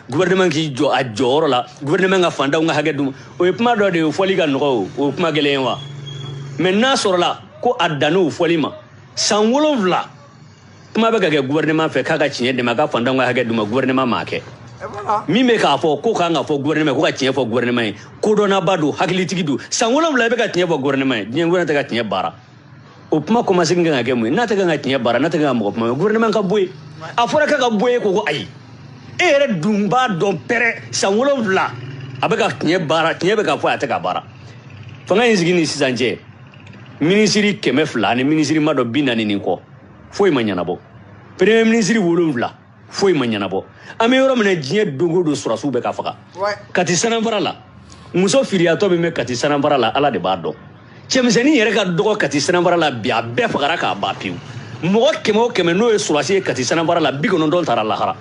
gouvernement k'i jɔ a jɔyɔrɔ la gouvernement ka fantanw ka hakɛ dun o ye kuma dɔ de ye o fɔli ka nɔgɔ o ye kuma gɛlɛn ye wa mais n'a sɔrɔla ko a dann'o fɔli ma san 7 kuma bɛ ka kɛ gouvernement fɛ k'a ka tiɲɛ dɛmɛ a ka fantanw ka hakɛ d'u ma gouvernement m'a kɛ min bɛ k'a fɔ ko kan ka fɔ gouvernement ko ka tiɲɛ fɔ gouvernement ye kodɔnnaba don hakilitigi don san 7 i bɛ ka tiɲɛ fɔ gouvernement ye diɲɛ gouvernement tɛ ka tiɲɛ baara o kuma commencé kan ka kɛ mun ye n'a tɛ kan ka tiɲɛ baara n'a tɛ kan ka mɔgɔ kuma gouvernement ka bɔ yen a fɔra k'a ka bɔ yen ko ayi e yɛrɛ dun b'a dɔn pɛrɛ san 7 a bɛ ka tiɲɛ baara tiɲɛ bɛ ka fɔ a tɛ ka baara fanga in sigi ni sisan cɛ minisiri 200 ani minisiri ma dɔ 40 nin kɔ foyi ma ɲɛnabɔ premier ministre 7 foyi ma ɲɛnabɔ an bɛ yɔrɔ min na diɲɛ don o don sɔrɔsiw bɛ ka faga Kati sanabara la muso firiyatɔ min bɛ Kati sanabara la Ala de b'a dɔn cɛmisɛnnin yɛrɛ ka dɔgɔ Kati sanabara la bi a bɛɛ fagara k'a ban pewu mɔgɔ 100 o 100 n'o ye sɔrɔsi ye Kati sanabara la 90 taara lahara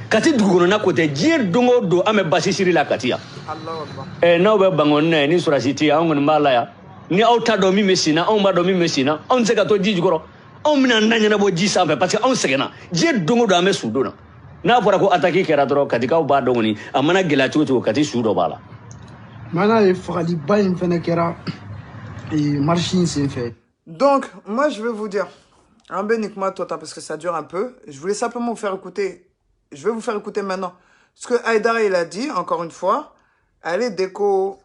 Kati dugu kɔnɔna ko tɛ diɲɛ don o don an bɛ basi siri la Kati yan n'aw bɛ Bangoni na ni sɔrɔsi tɛ yen an kɔni b'a la yan ni aw t'a dɔn min bɛ sen na anw b'a dɔn min bɛ sen na anw tɛ se ka to ji jukɔrɔ anw bɛna na ɲɛnabɔ ji sanfɛ parce que anw sɛgɛnna diɲɛ don o don an bɛ su don na n'a fɔra ko attaque kɛra dɔrɔn Katikaw b'a dɔn kɔni a mana gɛlɛya cogo cogo Kati su dɔ b'a la mana ye fagaliba in fɛnɛ kɛra marche in senfɛ. Donc moi je vais vous dire un peu uniquement toi parce que ça dure un peu, je voulais simplement vous faire écouter, je vais vous faire écouter maintenant ce que Haïdara il a dit encore une fois. Allez déco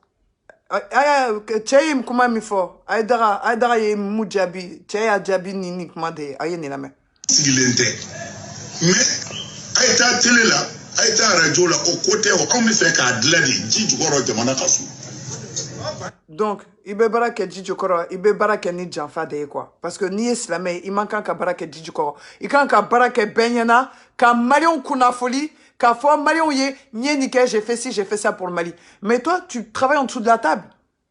Tchayim kuma mifo Haïdara ye mujabi Tchaya jabi nini kuma de aye ni la main sigilente mais Aïta télé là Aïta radio là au côté on me fait ka dladi ji jukoro jamana kasu. Donc ibe baraka ji jukoro ibe baraka ni janfa de quoi parce que ni islamé il manque ka baraka ji jukoro il kan ka baraka benyana ka malion kuna folie Ka fois Malion yé, nique, j'ai fait ci, j'ai fait ça pour le Mali. Mais toi, tu travailles en dessous de la table,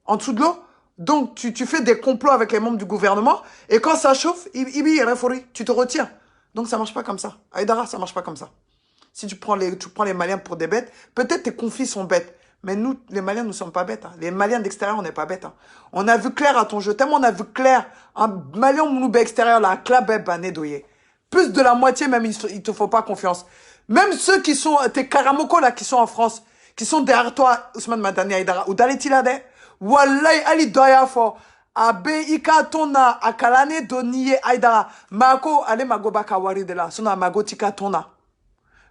en dessous de l'eau. Donc, tu fais des complots avec les membres du gouvernement. Et quand ça chauffe, tu te retires. Donc, ça marche pas comme ça. Haïdara, ça marche pas comme ça. Si tu prends les Maliens pour des bêtes, peut-être tes conflits sont bêtes. Mais nous, les Maliens, nous sommes pas bêtes. Hein. Les Maliens d'extérieur, on n'est pas bêtes. Hein. On a vu clair à ton jeu. Tellement on a vu clair. Un Malien Mounoubé extérieur, là, Klabé, Banédoye. Plus de la moitié, même, il te faut pas confiance. Même ceux qui sont, tes Karamoko là, qui sont en France, qui sont derrière toi, Ousmane Madani Haïdara, ou Dalitilade, Wallahi, Ali Doyafo, Abe Ika Tona, Akalane Doniye Haïdara, Mako, Ale Magoba Kawari de là, Sona Mago Tika Tona.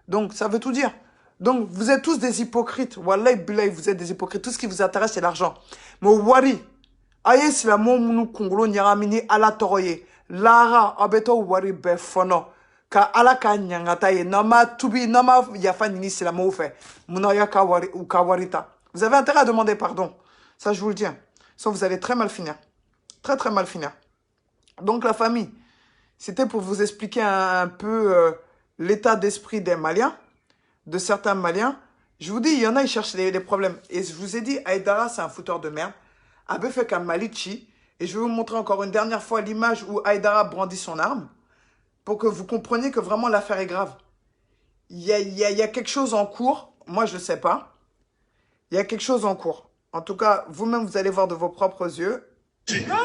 Donc, ça veut tout dire. Donc, vous êtes tous des hypocrites. Wallahi, Bilay, vous êtes des hypocrites. Tout ce qui vous intéresse, c'est l'argent. Mais Wari, Aye, c'est la Mounou Kongolo, Nyaramini, Ala Toroye, Lara, Abeto, Wari, Befono. Ka ala ka nyangata ye nama tubi nama yafa nini c'est la mot fait munaya kawari ou kawarita. Vous avez intérêt à demander pardon. Ça je vous le dis. Sinon vous allez très mal finir. Très très mal finir. Donc la famille, c'était pour vous expliquer un peu l'état d'esprit des Maliens, de certains Maliens. Je vous dis, il y en a, ils cherchent des problèmes. Et je vous ai dit, Haïdara, c'est un fouteur de merde. Abe fait qu'un Malichi. Et je vais vous montrer encore une dernière fois l'image où Haïdara brandit son arme. Pour que vous compreniez que vraiment l'affaire est grave. Il y a quelque chose en cours. Moi, je ne sais pas. Il y a quelque chose en cours. En tout cas, vous-même, vous allez voir de vos propres yeux. Voilà,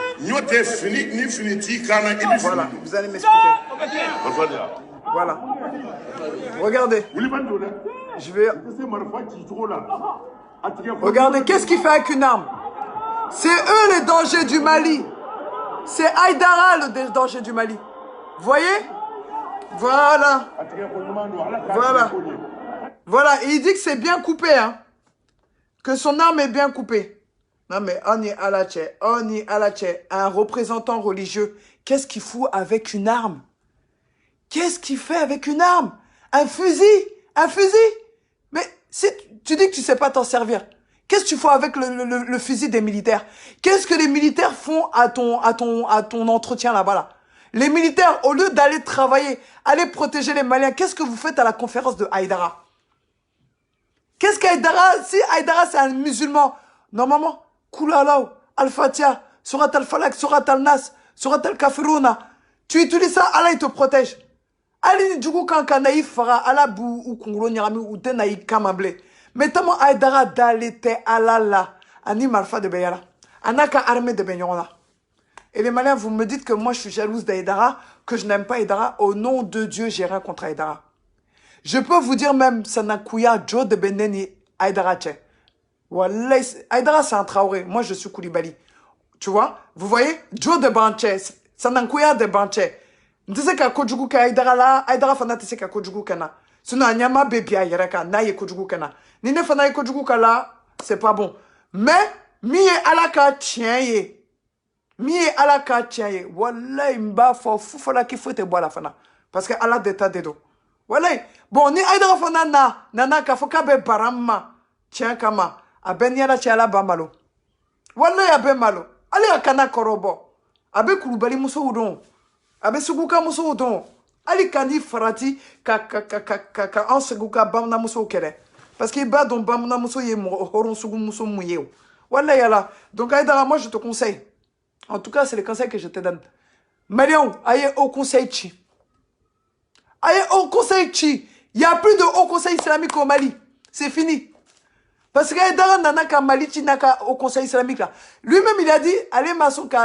vous allez m'expliquer. Voilà. Regardez. Je vais... Regardez, qu'est-ce qu'il fait avec une arme? C'est eux les dangers du Mali. C'est Haïdara le danger du Mali. Vous voyez? Voilà. Voilà. Voilà. Et il dit que c'est bien coupé, hein. Que son arme est bien coupée. Non mais on y à la tchè. On y à la tchè. Un représentant religieux, qu'est-ce qu'il fout avec une arme? Qu'est-ce qu'il fait avec une arme? Un fusil? Un fusil? Mais si tu dis que tu sais pas t'en servir, qu'est-ce que tu fais avec le fusil des militaires? Qu'est-ce que les militaires font à ton entretien là-bas là? Les militaires, au lieu d'aller travailler, aller protéger les Maliens, qu'est-ce que vous faites à la conférence de Haïdara? Qu'est-ce qu'Haïdara? Si Haïdara c'est un musulman, normalement, Koulalao, Al-Fatiha, Surat Al-Falak, Surat Al-Nas, Surat Al-Kafiruna, tu utilises ça, Allah il te protège. Ali du coup quand Kanaïf fera Allah bou ou Kongolo Nyarami ou Tenaï Kamable. Mais tamo Haïdara dalete Allah ani Malfa de Beyala. Anaka armée de Benyona. Et les Maliens, vous me dites que moi je suis jalouse d'Haïdara, que je n'aime pas Haïdara. Au nom de Dieu, j'ai rien contre Haïdara. Je peux vous dire même, Sanakouya, Joe de Beneni, Haïdara tché. Haïdara c'est un Traoré, moi je suis Koulibaly. Tu vois? Vous voyez? Joe de Banché, Sanakouya de Banché. Ndise ka kojugu ka Haïdara la, Haïdara fana tise ka kojugu kana. Sinon, anyama bébia yereka, na ye kojugu kana. Nine fana ye kojugu ka la, c'est pas bon. Mais, miye alaka tien ye. Miye alaka tien ye. Wallahi mba fo fufala ki foute bois la fana. Parce que Allah d'état de dos. Wallahi. Bon, ni Haïdara fana nana ka foka be barama. Tien kama. Abe niala tia la bambalo. Wallahi abe malo. Ali akana korobo. Abe Koulibaly muso udon. Abe suguka muso udon. Ali kandi farati ka en suguka bamna muso kere. Parce qu'il bat dans bamna muso ye horon sugu muso mouye. Voilà yala. Donc Haïdara, moi je te conseille. En tout cas, c'est le conseil que je te donne. Malion, aïe au conseil chi. Aïe au conseil chi. Il n'y a plus de haut conseil islamique au Mali. C'est fini. Parce que Haïdara nana ka Mali chi naka au conseil islamique là. Lui-même il a dit, allez maçon ke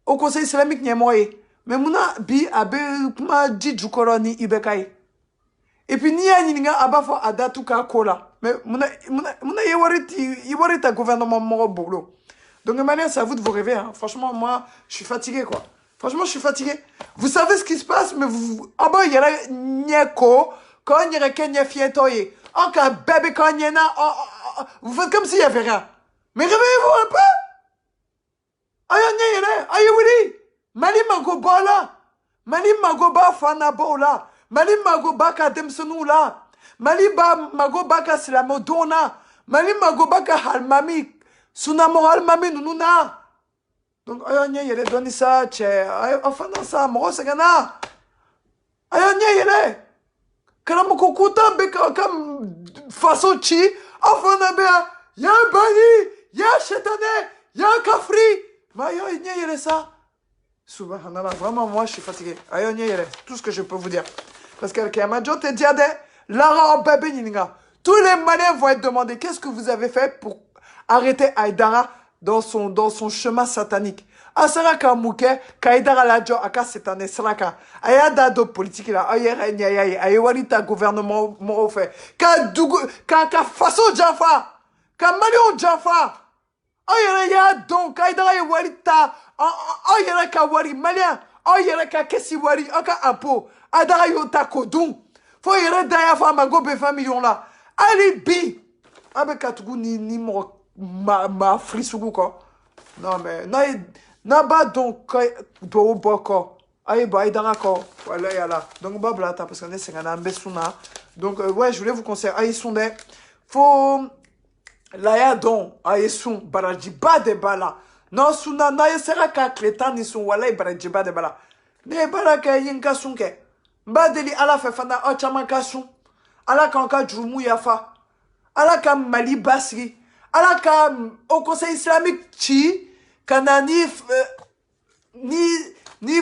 au conseil islamique n'y moye. Mais mouna bi abe kuma di jukoroni ibekaye. Et puis ni ninga abafo adatu ka kola. Mais mouna yewarita gouvernement moro boulot. Donc Maliens, c'est à vous de vous rêver. Hein. Franchement, moi, je suis fatigué quoi. Franchement, je suis fatigué. Vous savez ce qui se passe, mais vous ah bah il y a nyeko quand il y a kenya fietoye. Encore bébé quand il y a vous faites comme s'il y avait rien. Mais réveillez-vous un peu. Aïe aïe oui. Mali magoba là. Mali magoba fanabo là. Mali magoba ka demsonu là. Mali magoba ka silamodona. Mali magoba ka halmami. Sunamo halmami nununa. Donc aïe yele doni ça tché. Enfin non ça moro segana. Aïe yele. Quand on coupe comme façon chi. Enfin nabe ya bani ya chétané ya kafri. Mais aïe yele ça. Subhanallah, vraiment, moi, je suis fatigué. Tout ce que je peux vous dire. Parce que Kamadjo te dit, Lara Bébé Nininga. Tous les Maliens vont être demandés, qu'est-ce que vous avez fait pour arrêter Haïdara dans son chemin satanique? Asaraka Mouke, Kaïdara Ladjo, Aka Setane, Sraka. Ayada do politique là, Ayewalita gouvernement Morofé. Ka façon Jaffa. Ka Malion Jaffa. Ayaya donc, Kaïdara Ayewalita. Oh yera ka wari malien, oh yera ka kesi wari, aka apo, adara yota kodun. Fo yera daya fa mago be 20 millions là. Ali bi. Abe katugu ni ma frisugu ko. Non mais na ba donc do boko. Aïe ba idara ko. Voilà yala. Donc ba blata parce qu'on est sengana mbesuna. Donc ouais, je voulais vous conseiller aïe sonde. Faut la ya don aïe son baraji ba de bala. Non, suna na yesera ka kletan ni sun wala ibrajiba de bala. Ne bala ka yinka sunke. Mbadeli ala fefana o chama ka sun. Ala ka anka jumu yafa. Ala ka Mali Basri. Ala ka au conseil islamique chi kana ni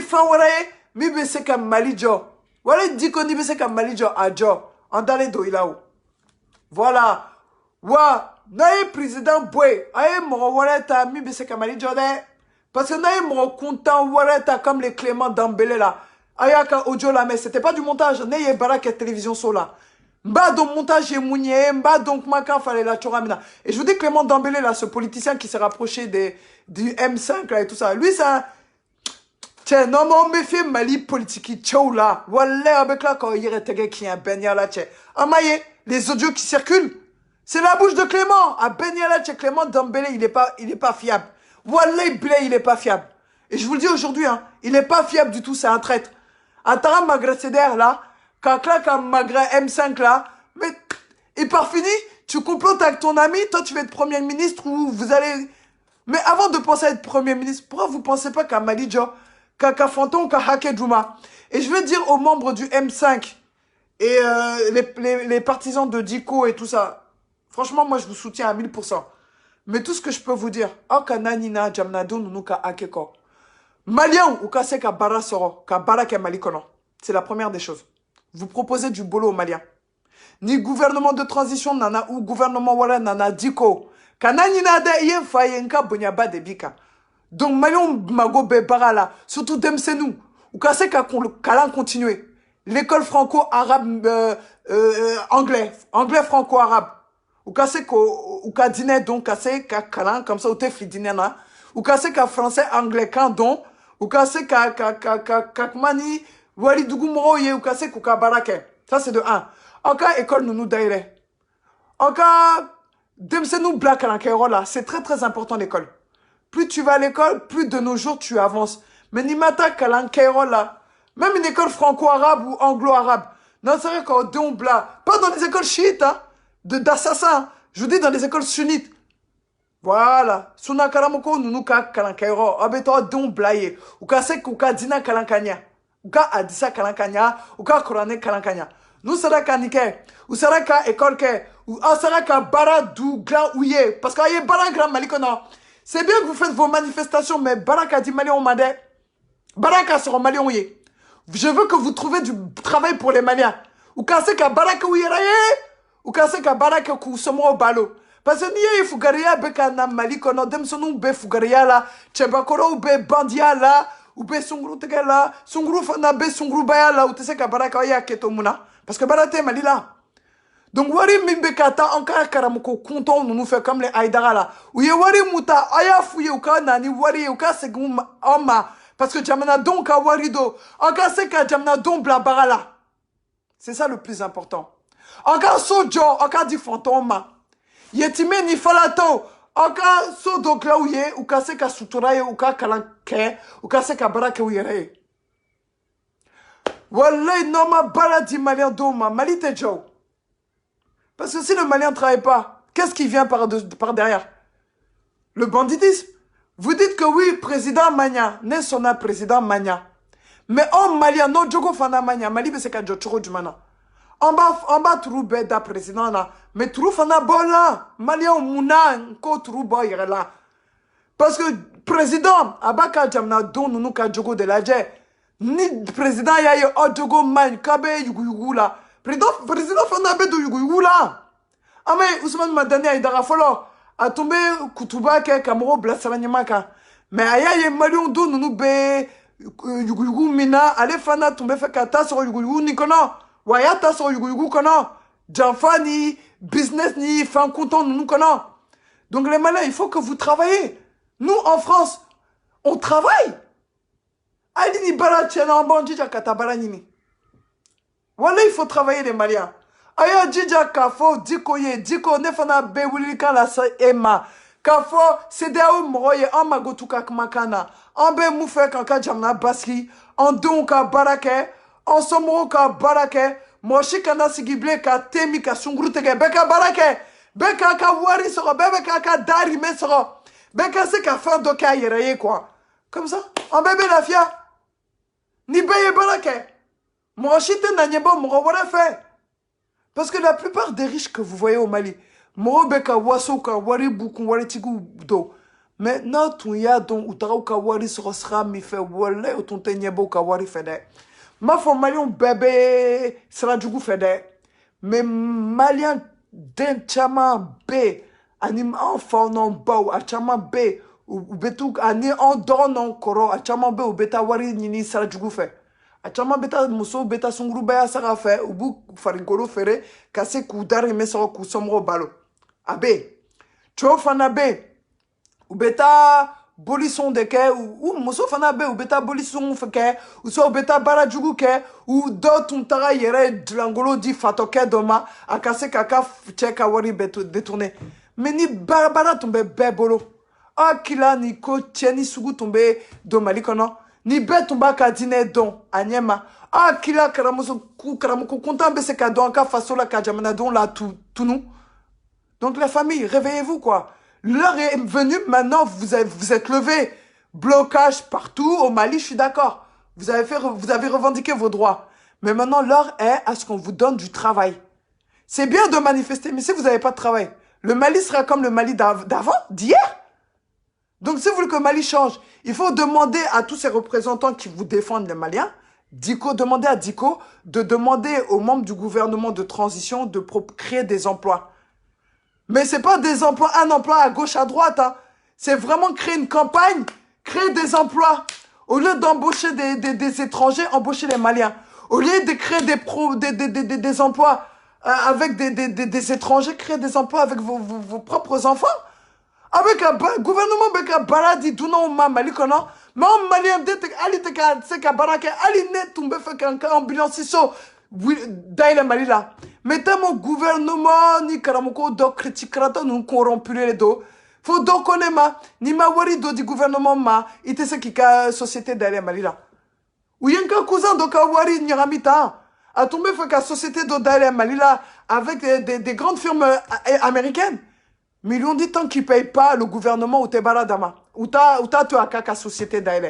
fanwaraye mi bese ka Mali jo. Wala dit qu'on ni bese ka Mali jo a jo. Andale do ilao. Voilà. Wa naye président Boué, aye moro wareta mi bese kamali jode. Parce que naye moro content wareta comme les Clément Dambélé là. Ayaka audio là, mais c'était pas du montage. Naye baraka télévision so là. Mba donc montage et mounier, mba donc maka fallait la choramina. Et je vous dis Clément Dembélé là, ce politicien qui s'est rapproché du M5 là et tout ça. Lui ça, tiens, non mais on méfie Mali politique tchou là. Wallah avec là quand il y a qui est un Benyala tchè. Amaye, les audios qui circulent, c'est la bouche de Clément. À Benyala tchè, Clément Dembélé il est pas fiable. Wallah Blé il est pas fiable. Et je vous le dis aujourd'hui, hein, il est pas fiable du tout, c'est un traître. Atara Magre Ceder là. Kakla comme Magre M5 là, mais et par fini, tu complotes avec ton ami, toi tu vas être premier ministre ou vous allez... Mais avant de penser à être premier ministre, pourquoi vous pensez pas qu'à Malijo, qu'à Fanton, qu'à Hake Djouma? Et je veux dire aux membres du M5 et les partisans de Diko et tout ça, franchement moi je vous soutiens à 1000%. Mais tout ce que je peux vous dire, Nanina, Jamnado, Nunuka Akeko, Malien ou Kase ka Bara Soro, ka Bara ke Malikono, c'est la première des choses. Vous proposez du boulot aux Maliens. Ni gouvernement de transition nana ou gouvernement wala nana diko. Kanani nada yen fayenka bonyaba de bika. Donc Malion mago be barala, surtout demsenou. Ou kase ka kalan continuer. L'école franco-arabe anglais franco-arabe. Ou kase ko ou ka dîner donc kase ka kalan comme ça ou te fidine na. Ou kase ka français anglican donc ou kase ka mani Wali Dougou Moroye ou Kase Kouka Barake. Ça, c'est de 1. En cas, école Nounou Daire. En cas, Demsenou Black à là, c'est très très important l'école. Plus tu vas à l'école, plus de nos jours tu avances. Mais Nimata Kalankairo là, même une école franco-arabe ou anglo-arabe, non, c'est vrai qu'au Dombla, pas dans les écoles chiites, hein, d'assassins. Je vous dis dans les écoles sunnites. Voilà. Suna Karamoko Nounuka Kalankairo. Abeto Domblaye. Ou Kase Kouka Dina Kalankanya. Uka Adisa Kalankanya, Uka Korane Kalankanya. Nous saraka nike, ou saraka école ke, ou saraka bara du grand ouye. Parce qu'il y a bara grand malikona. C'est bien que vous faites vos manifestations, mais baraka di malion made. Baraka sur malion ouye. Je veux que vous trouviez du travail pour les Maliens. Ou kase ka baraka ouye raye, ou kase ka baraka kusomo balo. Parce que niye fugaria beka na malikona, dem sonu be fugaria la, chebakoro ou be bandia la, ou be sungru tege la, sungru fana be sungru baya la, ou te se ka baraka ya keto muna. Parce que barate malila. Donc wari mimbekata encore karamuko konton nous fait comme les Aïdara là. Ou ye wari muta aya fouye ou ka nani wari ou ka segum oma. Parce que jamana don ka wari do. Encore se ka jamana don bla barala. C'est ça le plus important. Encore sojo, encore di fantôme. Yetime ni falato. Encore so donc là où ye ou ka se ka suturaye ou ka kalanke ou ka se ka barake ou yere. Wallahi noma baladi malien doma malite joe. Parce que si le Malien ne travaille pas, qu'est-ce qui vient par derrière? Le banditisme. Vous dites que oui, président Magna, n'est son président Magna. Mais en Malien, non, Djogo Fana Magna, Mali, c'est qu'un Djogo du Mana. En bas, Troube da président là. Mais Troube Fana Bola, Malien Mouna, Ko Troube là. Parce que président, Abaka Jamna Don, Nunuka Djogo de la Dje, ni président Yaye, O Djogo Man, Kabe Yugu là. Président Fana Bedou Yugu là. Ah mais Ousmane Madani Aïdara Folo a tombé Koutouba ke Kamoro Blassalanyamaka. Mais Ayaye Malion Do Nounou Be Yugu Mina, allez Fana tombé fait Kata sur Yugu Nikono. Wayata sur Yugu Kono. Janfani, business ni, fin content nous kono. Donc les Maliens, il faut que vous travaillez. Nous en France, on travaille. Aïdini Bala Tchena en bandit Jakata Balanini. Voilà, il faut travailler les Maliens. Aya Djidja Kafo, Dikoye, Diko, Nefana Bewilika la Ema. Kafo, Sedeo Mroye, Amagotuka Kmakana. Ambe Moufe Kanka Jamna Baski. En Donka Barake. En Somroka Barake. Moshikana Sigible Ka Temi Ka Sungrutege. Beka Barake. Beka Ka Wari Soro. Beka Ka Dari Mesoro. Beka Se Ka Fin Doka Yereye quoi. Comme ça. En bébé la fia. Ni Beye Barake. Moshite Nanyebo Mrowara fait. Parce que la plupart des riches que vous voyez au Mali, Morobeka Wasoka, Wari Boukou, Wari Tigou Do. Maintenant, tu y a donc Utarauka Wari Srosra, mi fait Wale, ou ton Tenyebo Kawari Fede. Ma femme Malion bébé sera du goût Fede. Mais Malien d'un Chama B, anim enfant non bau, a Chama B, ou Betou, ani en don non koro, a Chama B, ou Beta Wari Nini sera du goût fait. Achama beta muso beta sunguru baya sara fe ubu farinkolo fere kase kudari mesoro kusomro balo. Abe. Cho fana be. Ou beta bolisson de ke ou muso fana be ou beta bolisson feke ou so beta barajugu ke ou d'autres tara yere dlangolo di fatoke doma akase kaka cheka wari beto détourné. Mais ni barbara tombe be bolo. Akila ni ko tieni sugu tombe domali kono. Ni be tomba kadine don anyema. Akila karamuso karamuko kontambe se kadon ka fasola kajamana don la tout nous. Donc la famille, réveillez-vous quoi. L'heure est venue, maintenant vous êtes levés. Blocage partout, au Mali, je suis d'accord. Vous avez revendiqué vos droits. Mais maintenant, l'heure est à ce qu'on vous donne du travail. C'est bien de manifester, mais si vous n'avez pas de travail, le Mali sera comme le Mali d'avant, d'hier. Donc si vous voulez que le Mali change, il faut demander à tous ces représentants qui vous défendent les Maliens, demandez à Diko de demander aux membres du gouvernement de transition de créer des emplois. Mais c'est pas des emplois, un emploi à gauche, à droite. Hein. C'est vraiment créer une campagne, créer des emplois. Au lieu d'embaucher des étrangers, embaucher les Maliens. Au lieu de créer des emplois avec des étrangers, créer des emplois avec vos propres enfants. Avec un gouvernement, avec un baladi, tout non, Mali, kono. Mais en Malien, ali te ka se ka barake, ali ne tombe fait qu'un ambulance so. Daïla Mali là. Mettez mon gouvernement, ni karamoko do critiquerata, nous corrompus les dos. Faut donc connaître ma, ni ma wari do di gouvernement ma, ite se qui ka société Daïla Mali là. Ou y'en cousin do ka wari ni ramita. A tombé fait qu'à société do Daïla Mali là, avec des grandes firmes américaines. Mais ils lui ont dit tant qu'ils ne payent pas le gouvernement ou t'es baladama. Ou t'as tu as kaka société Daïla.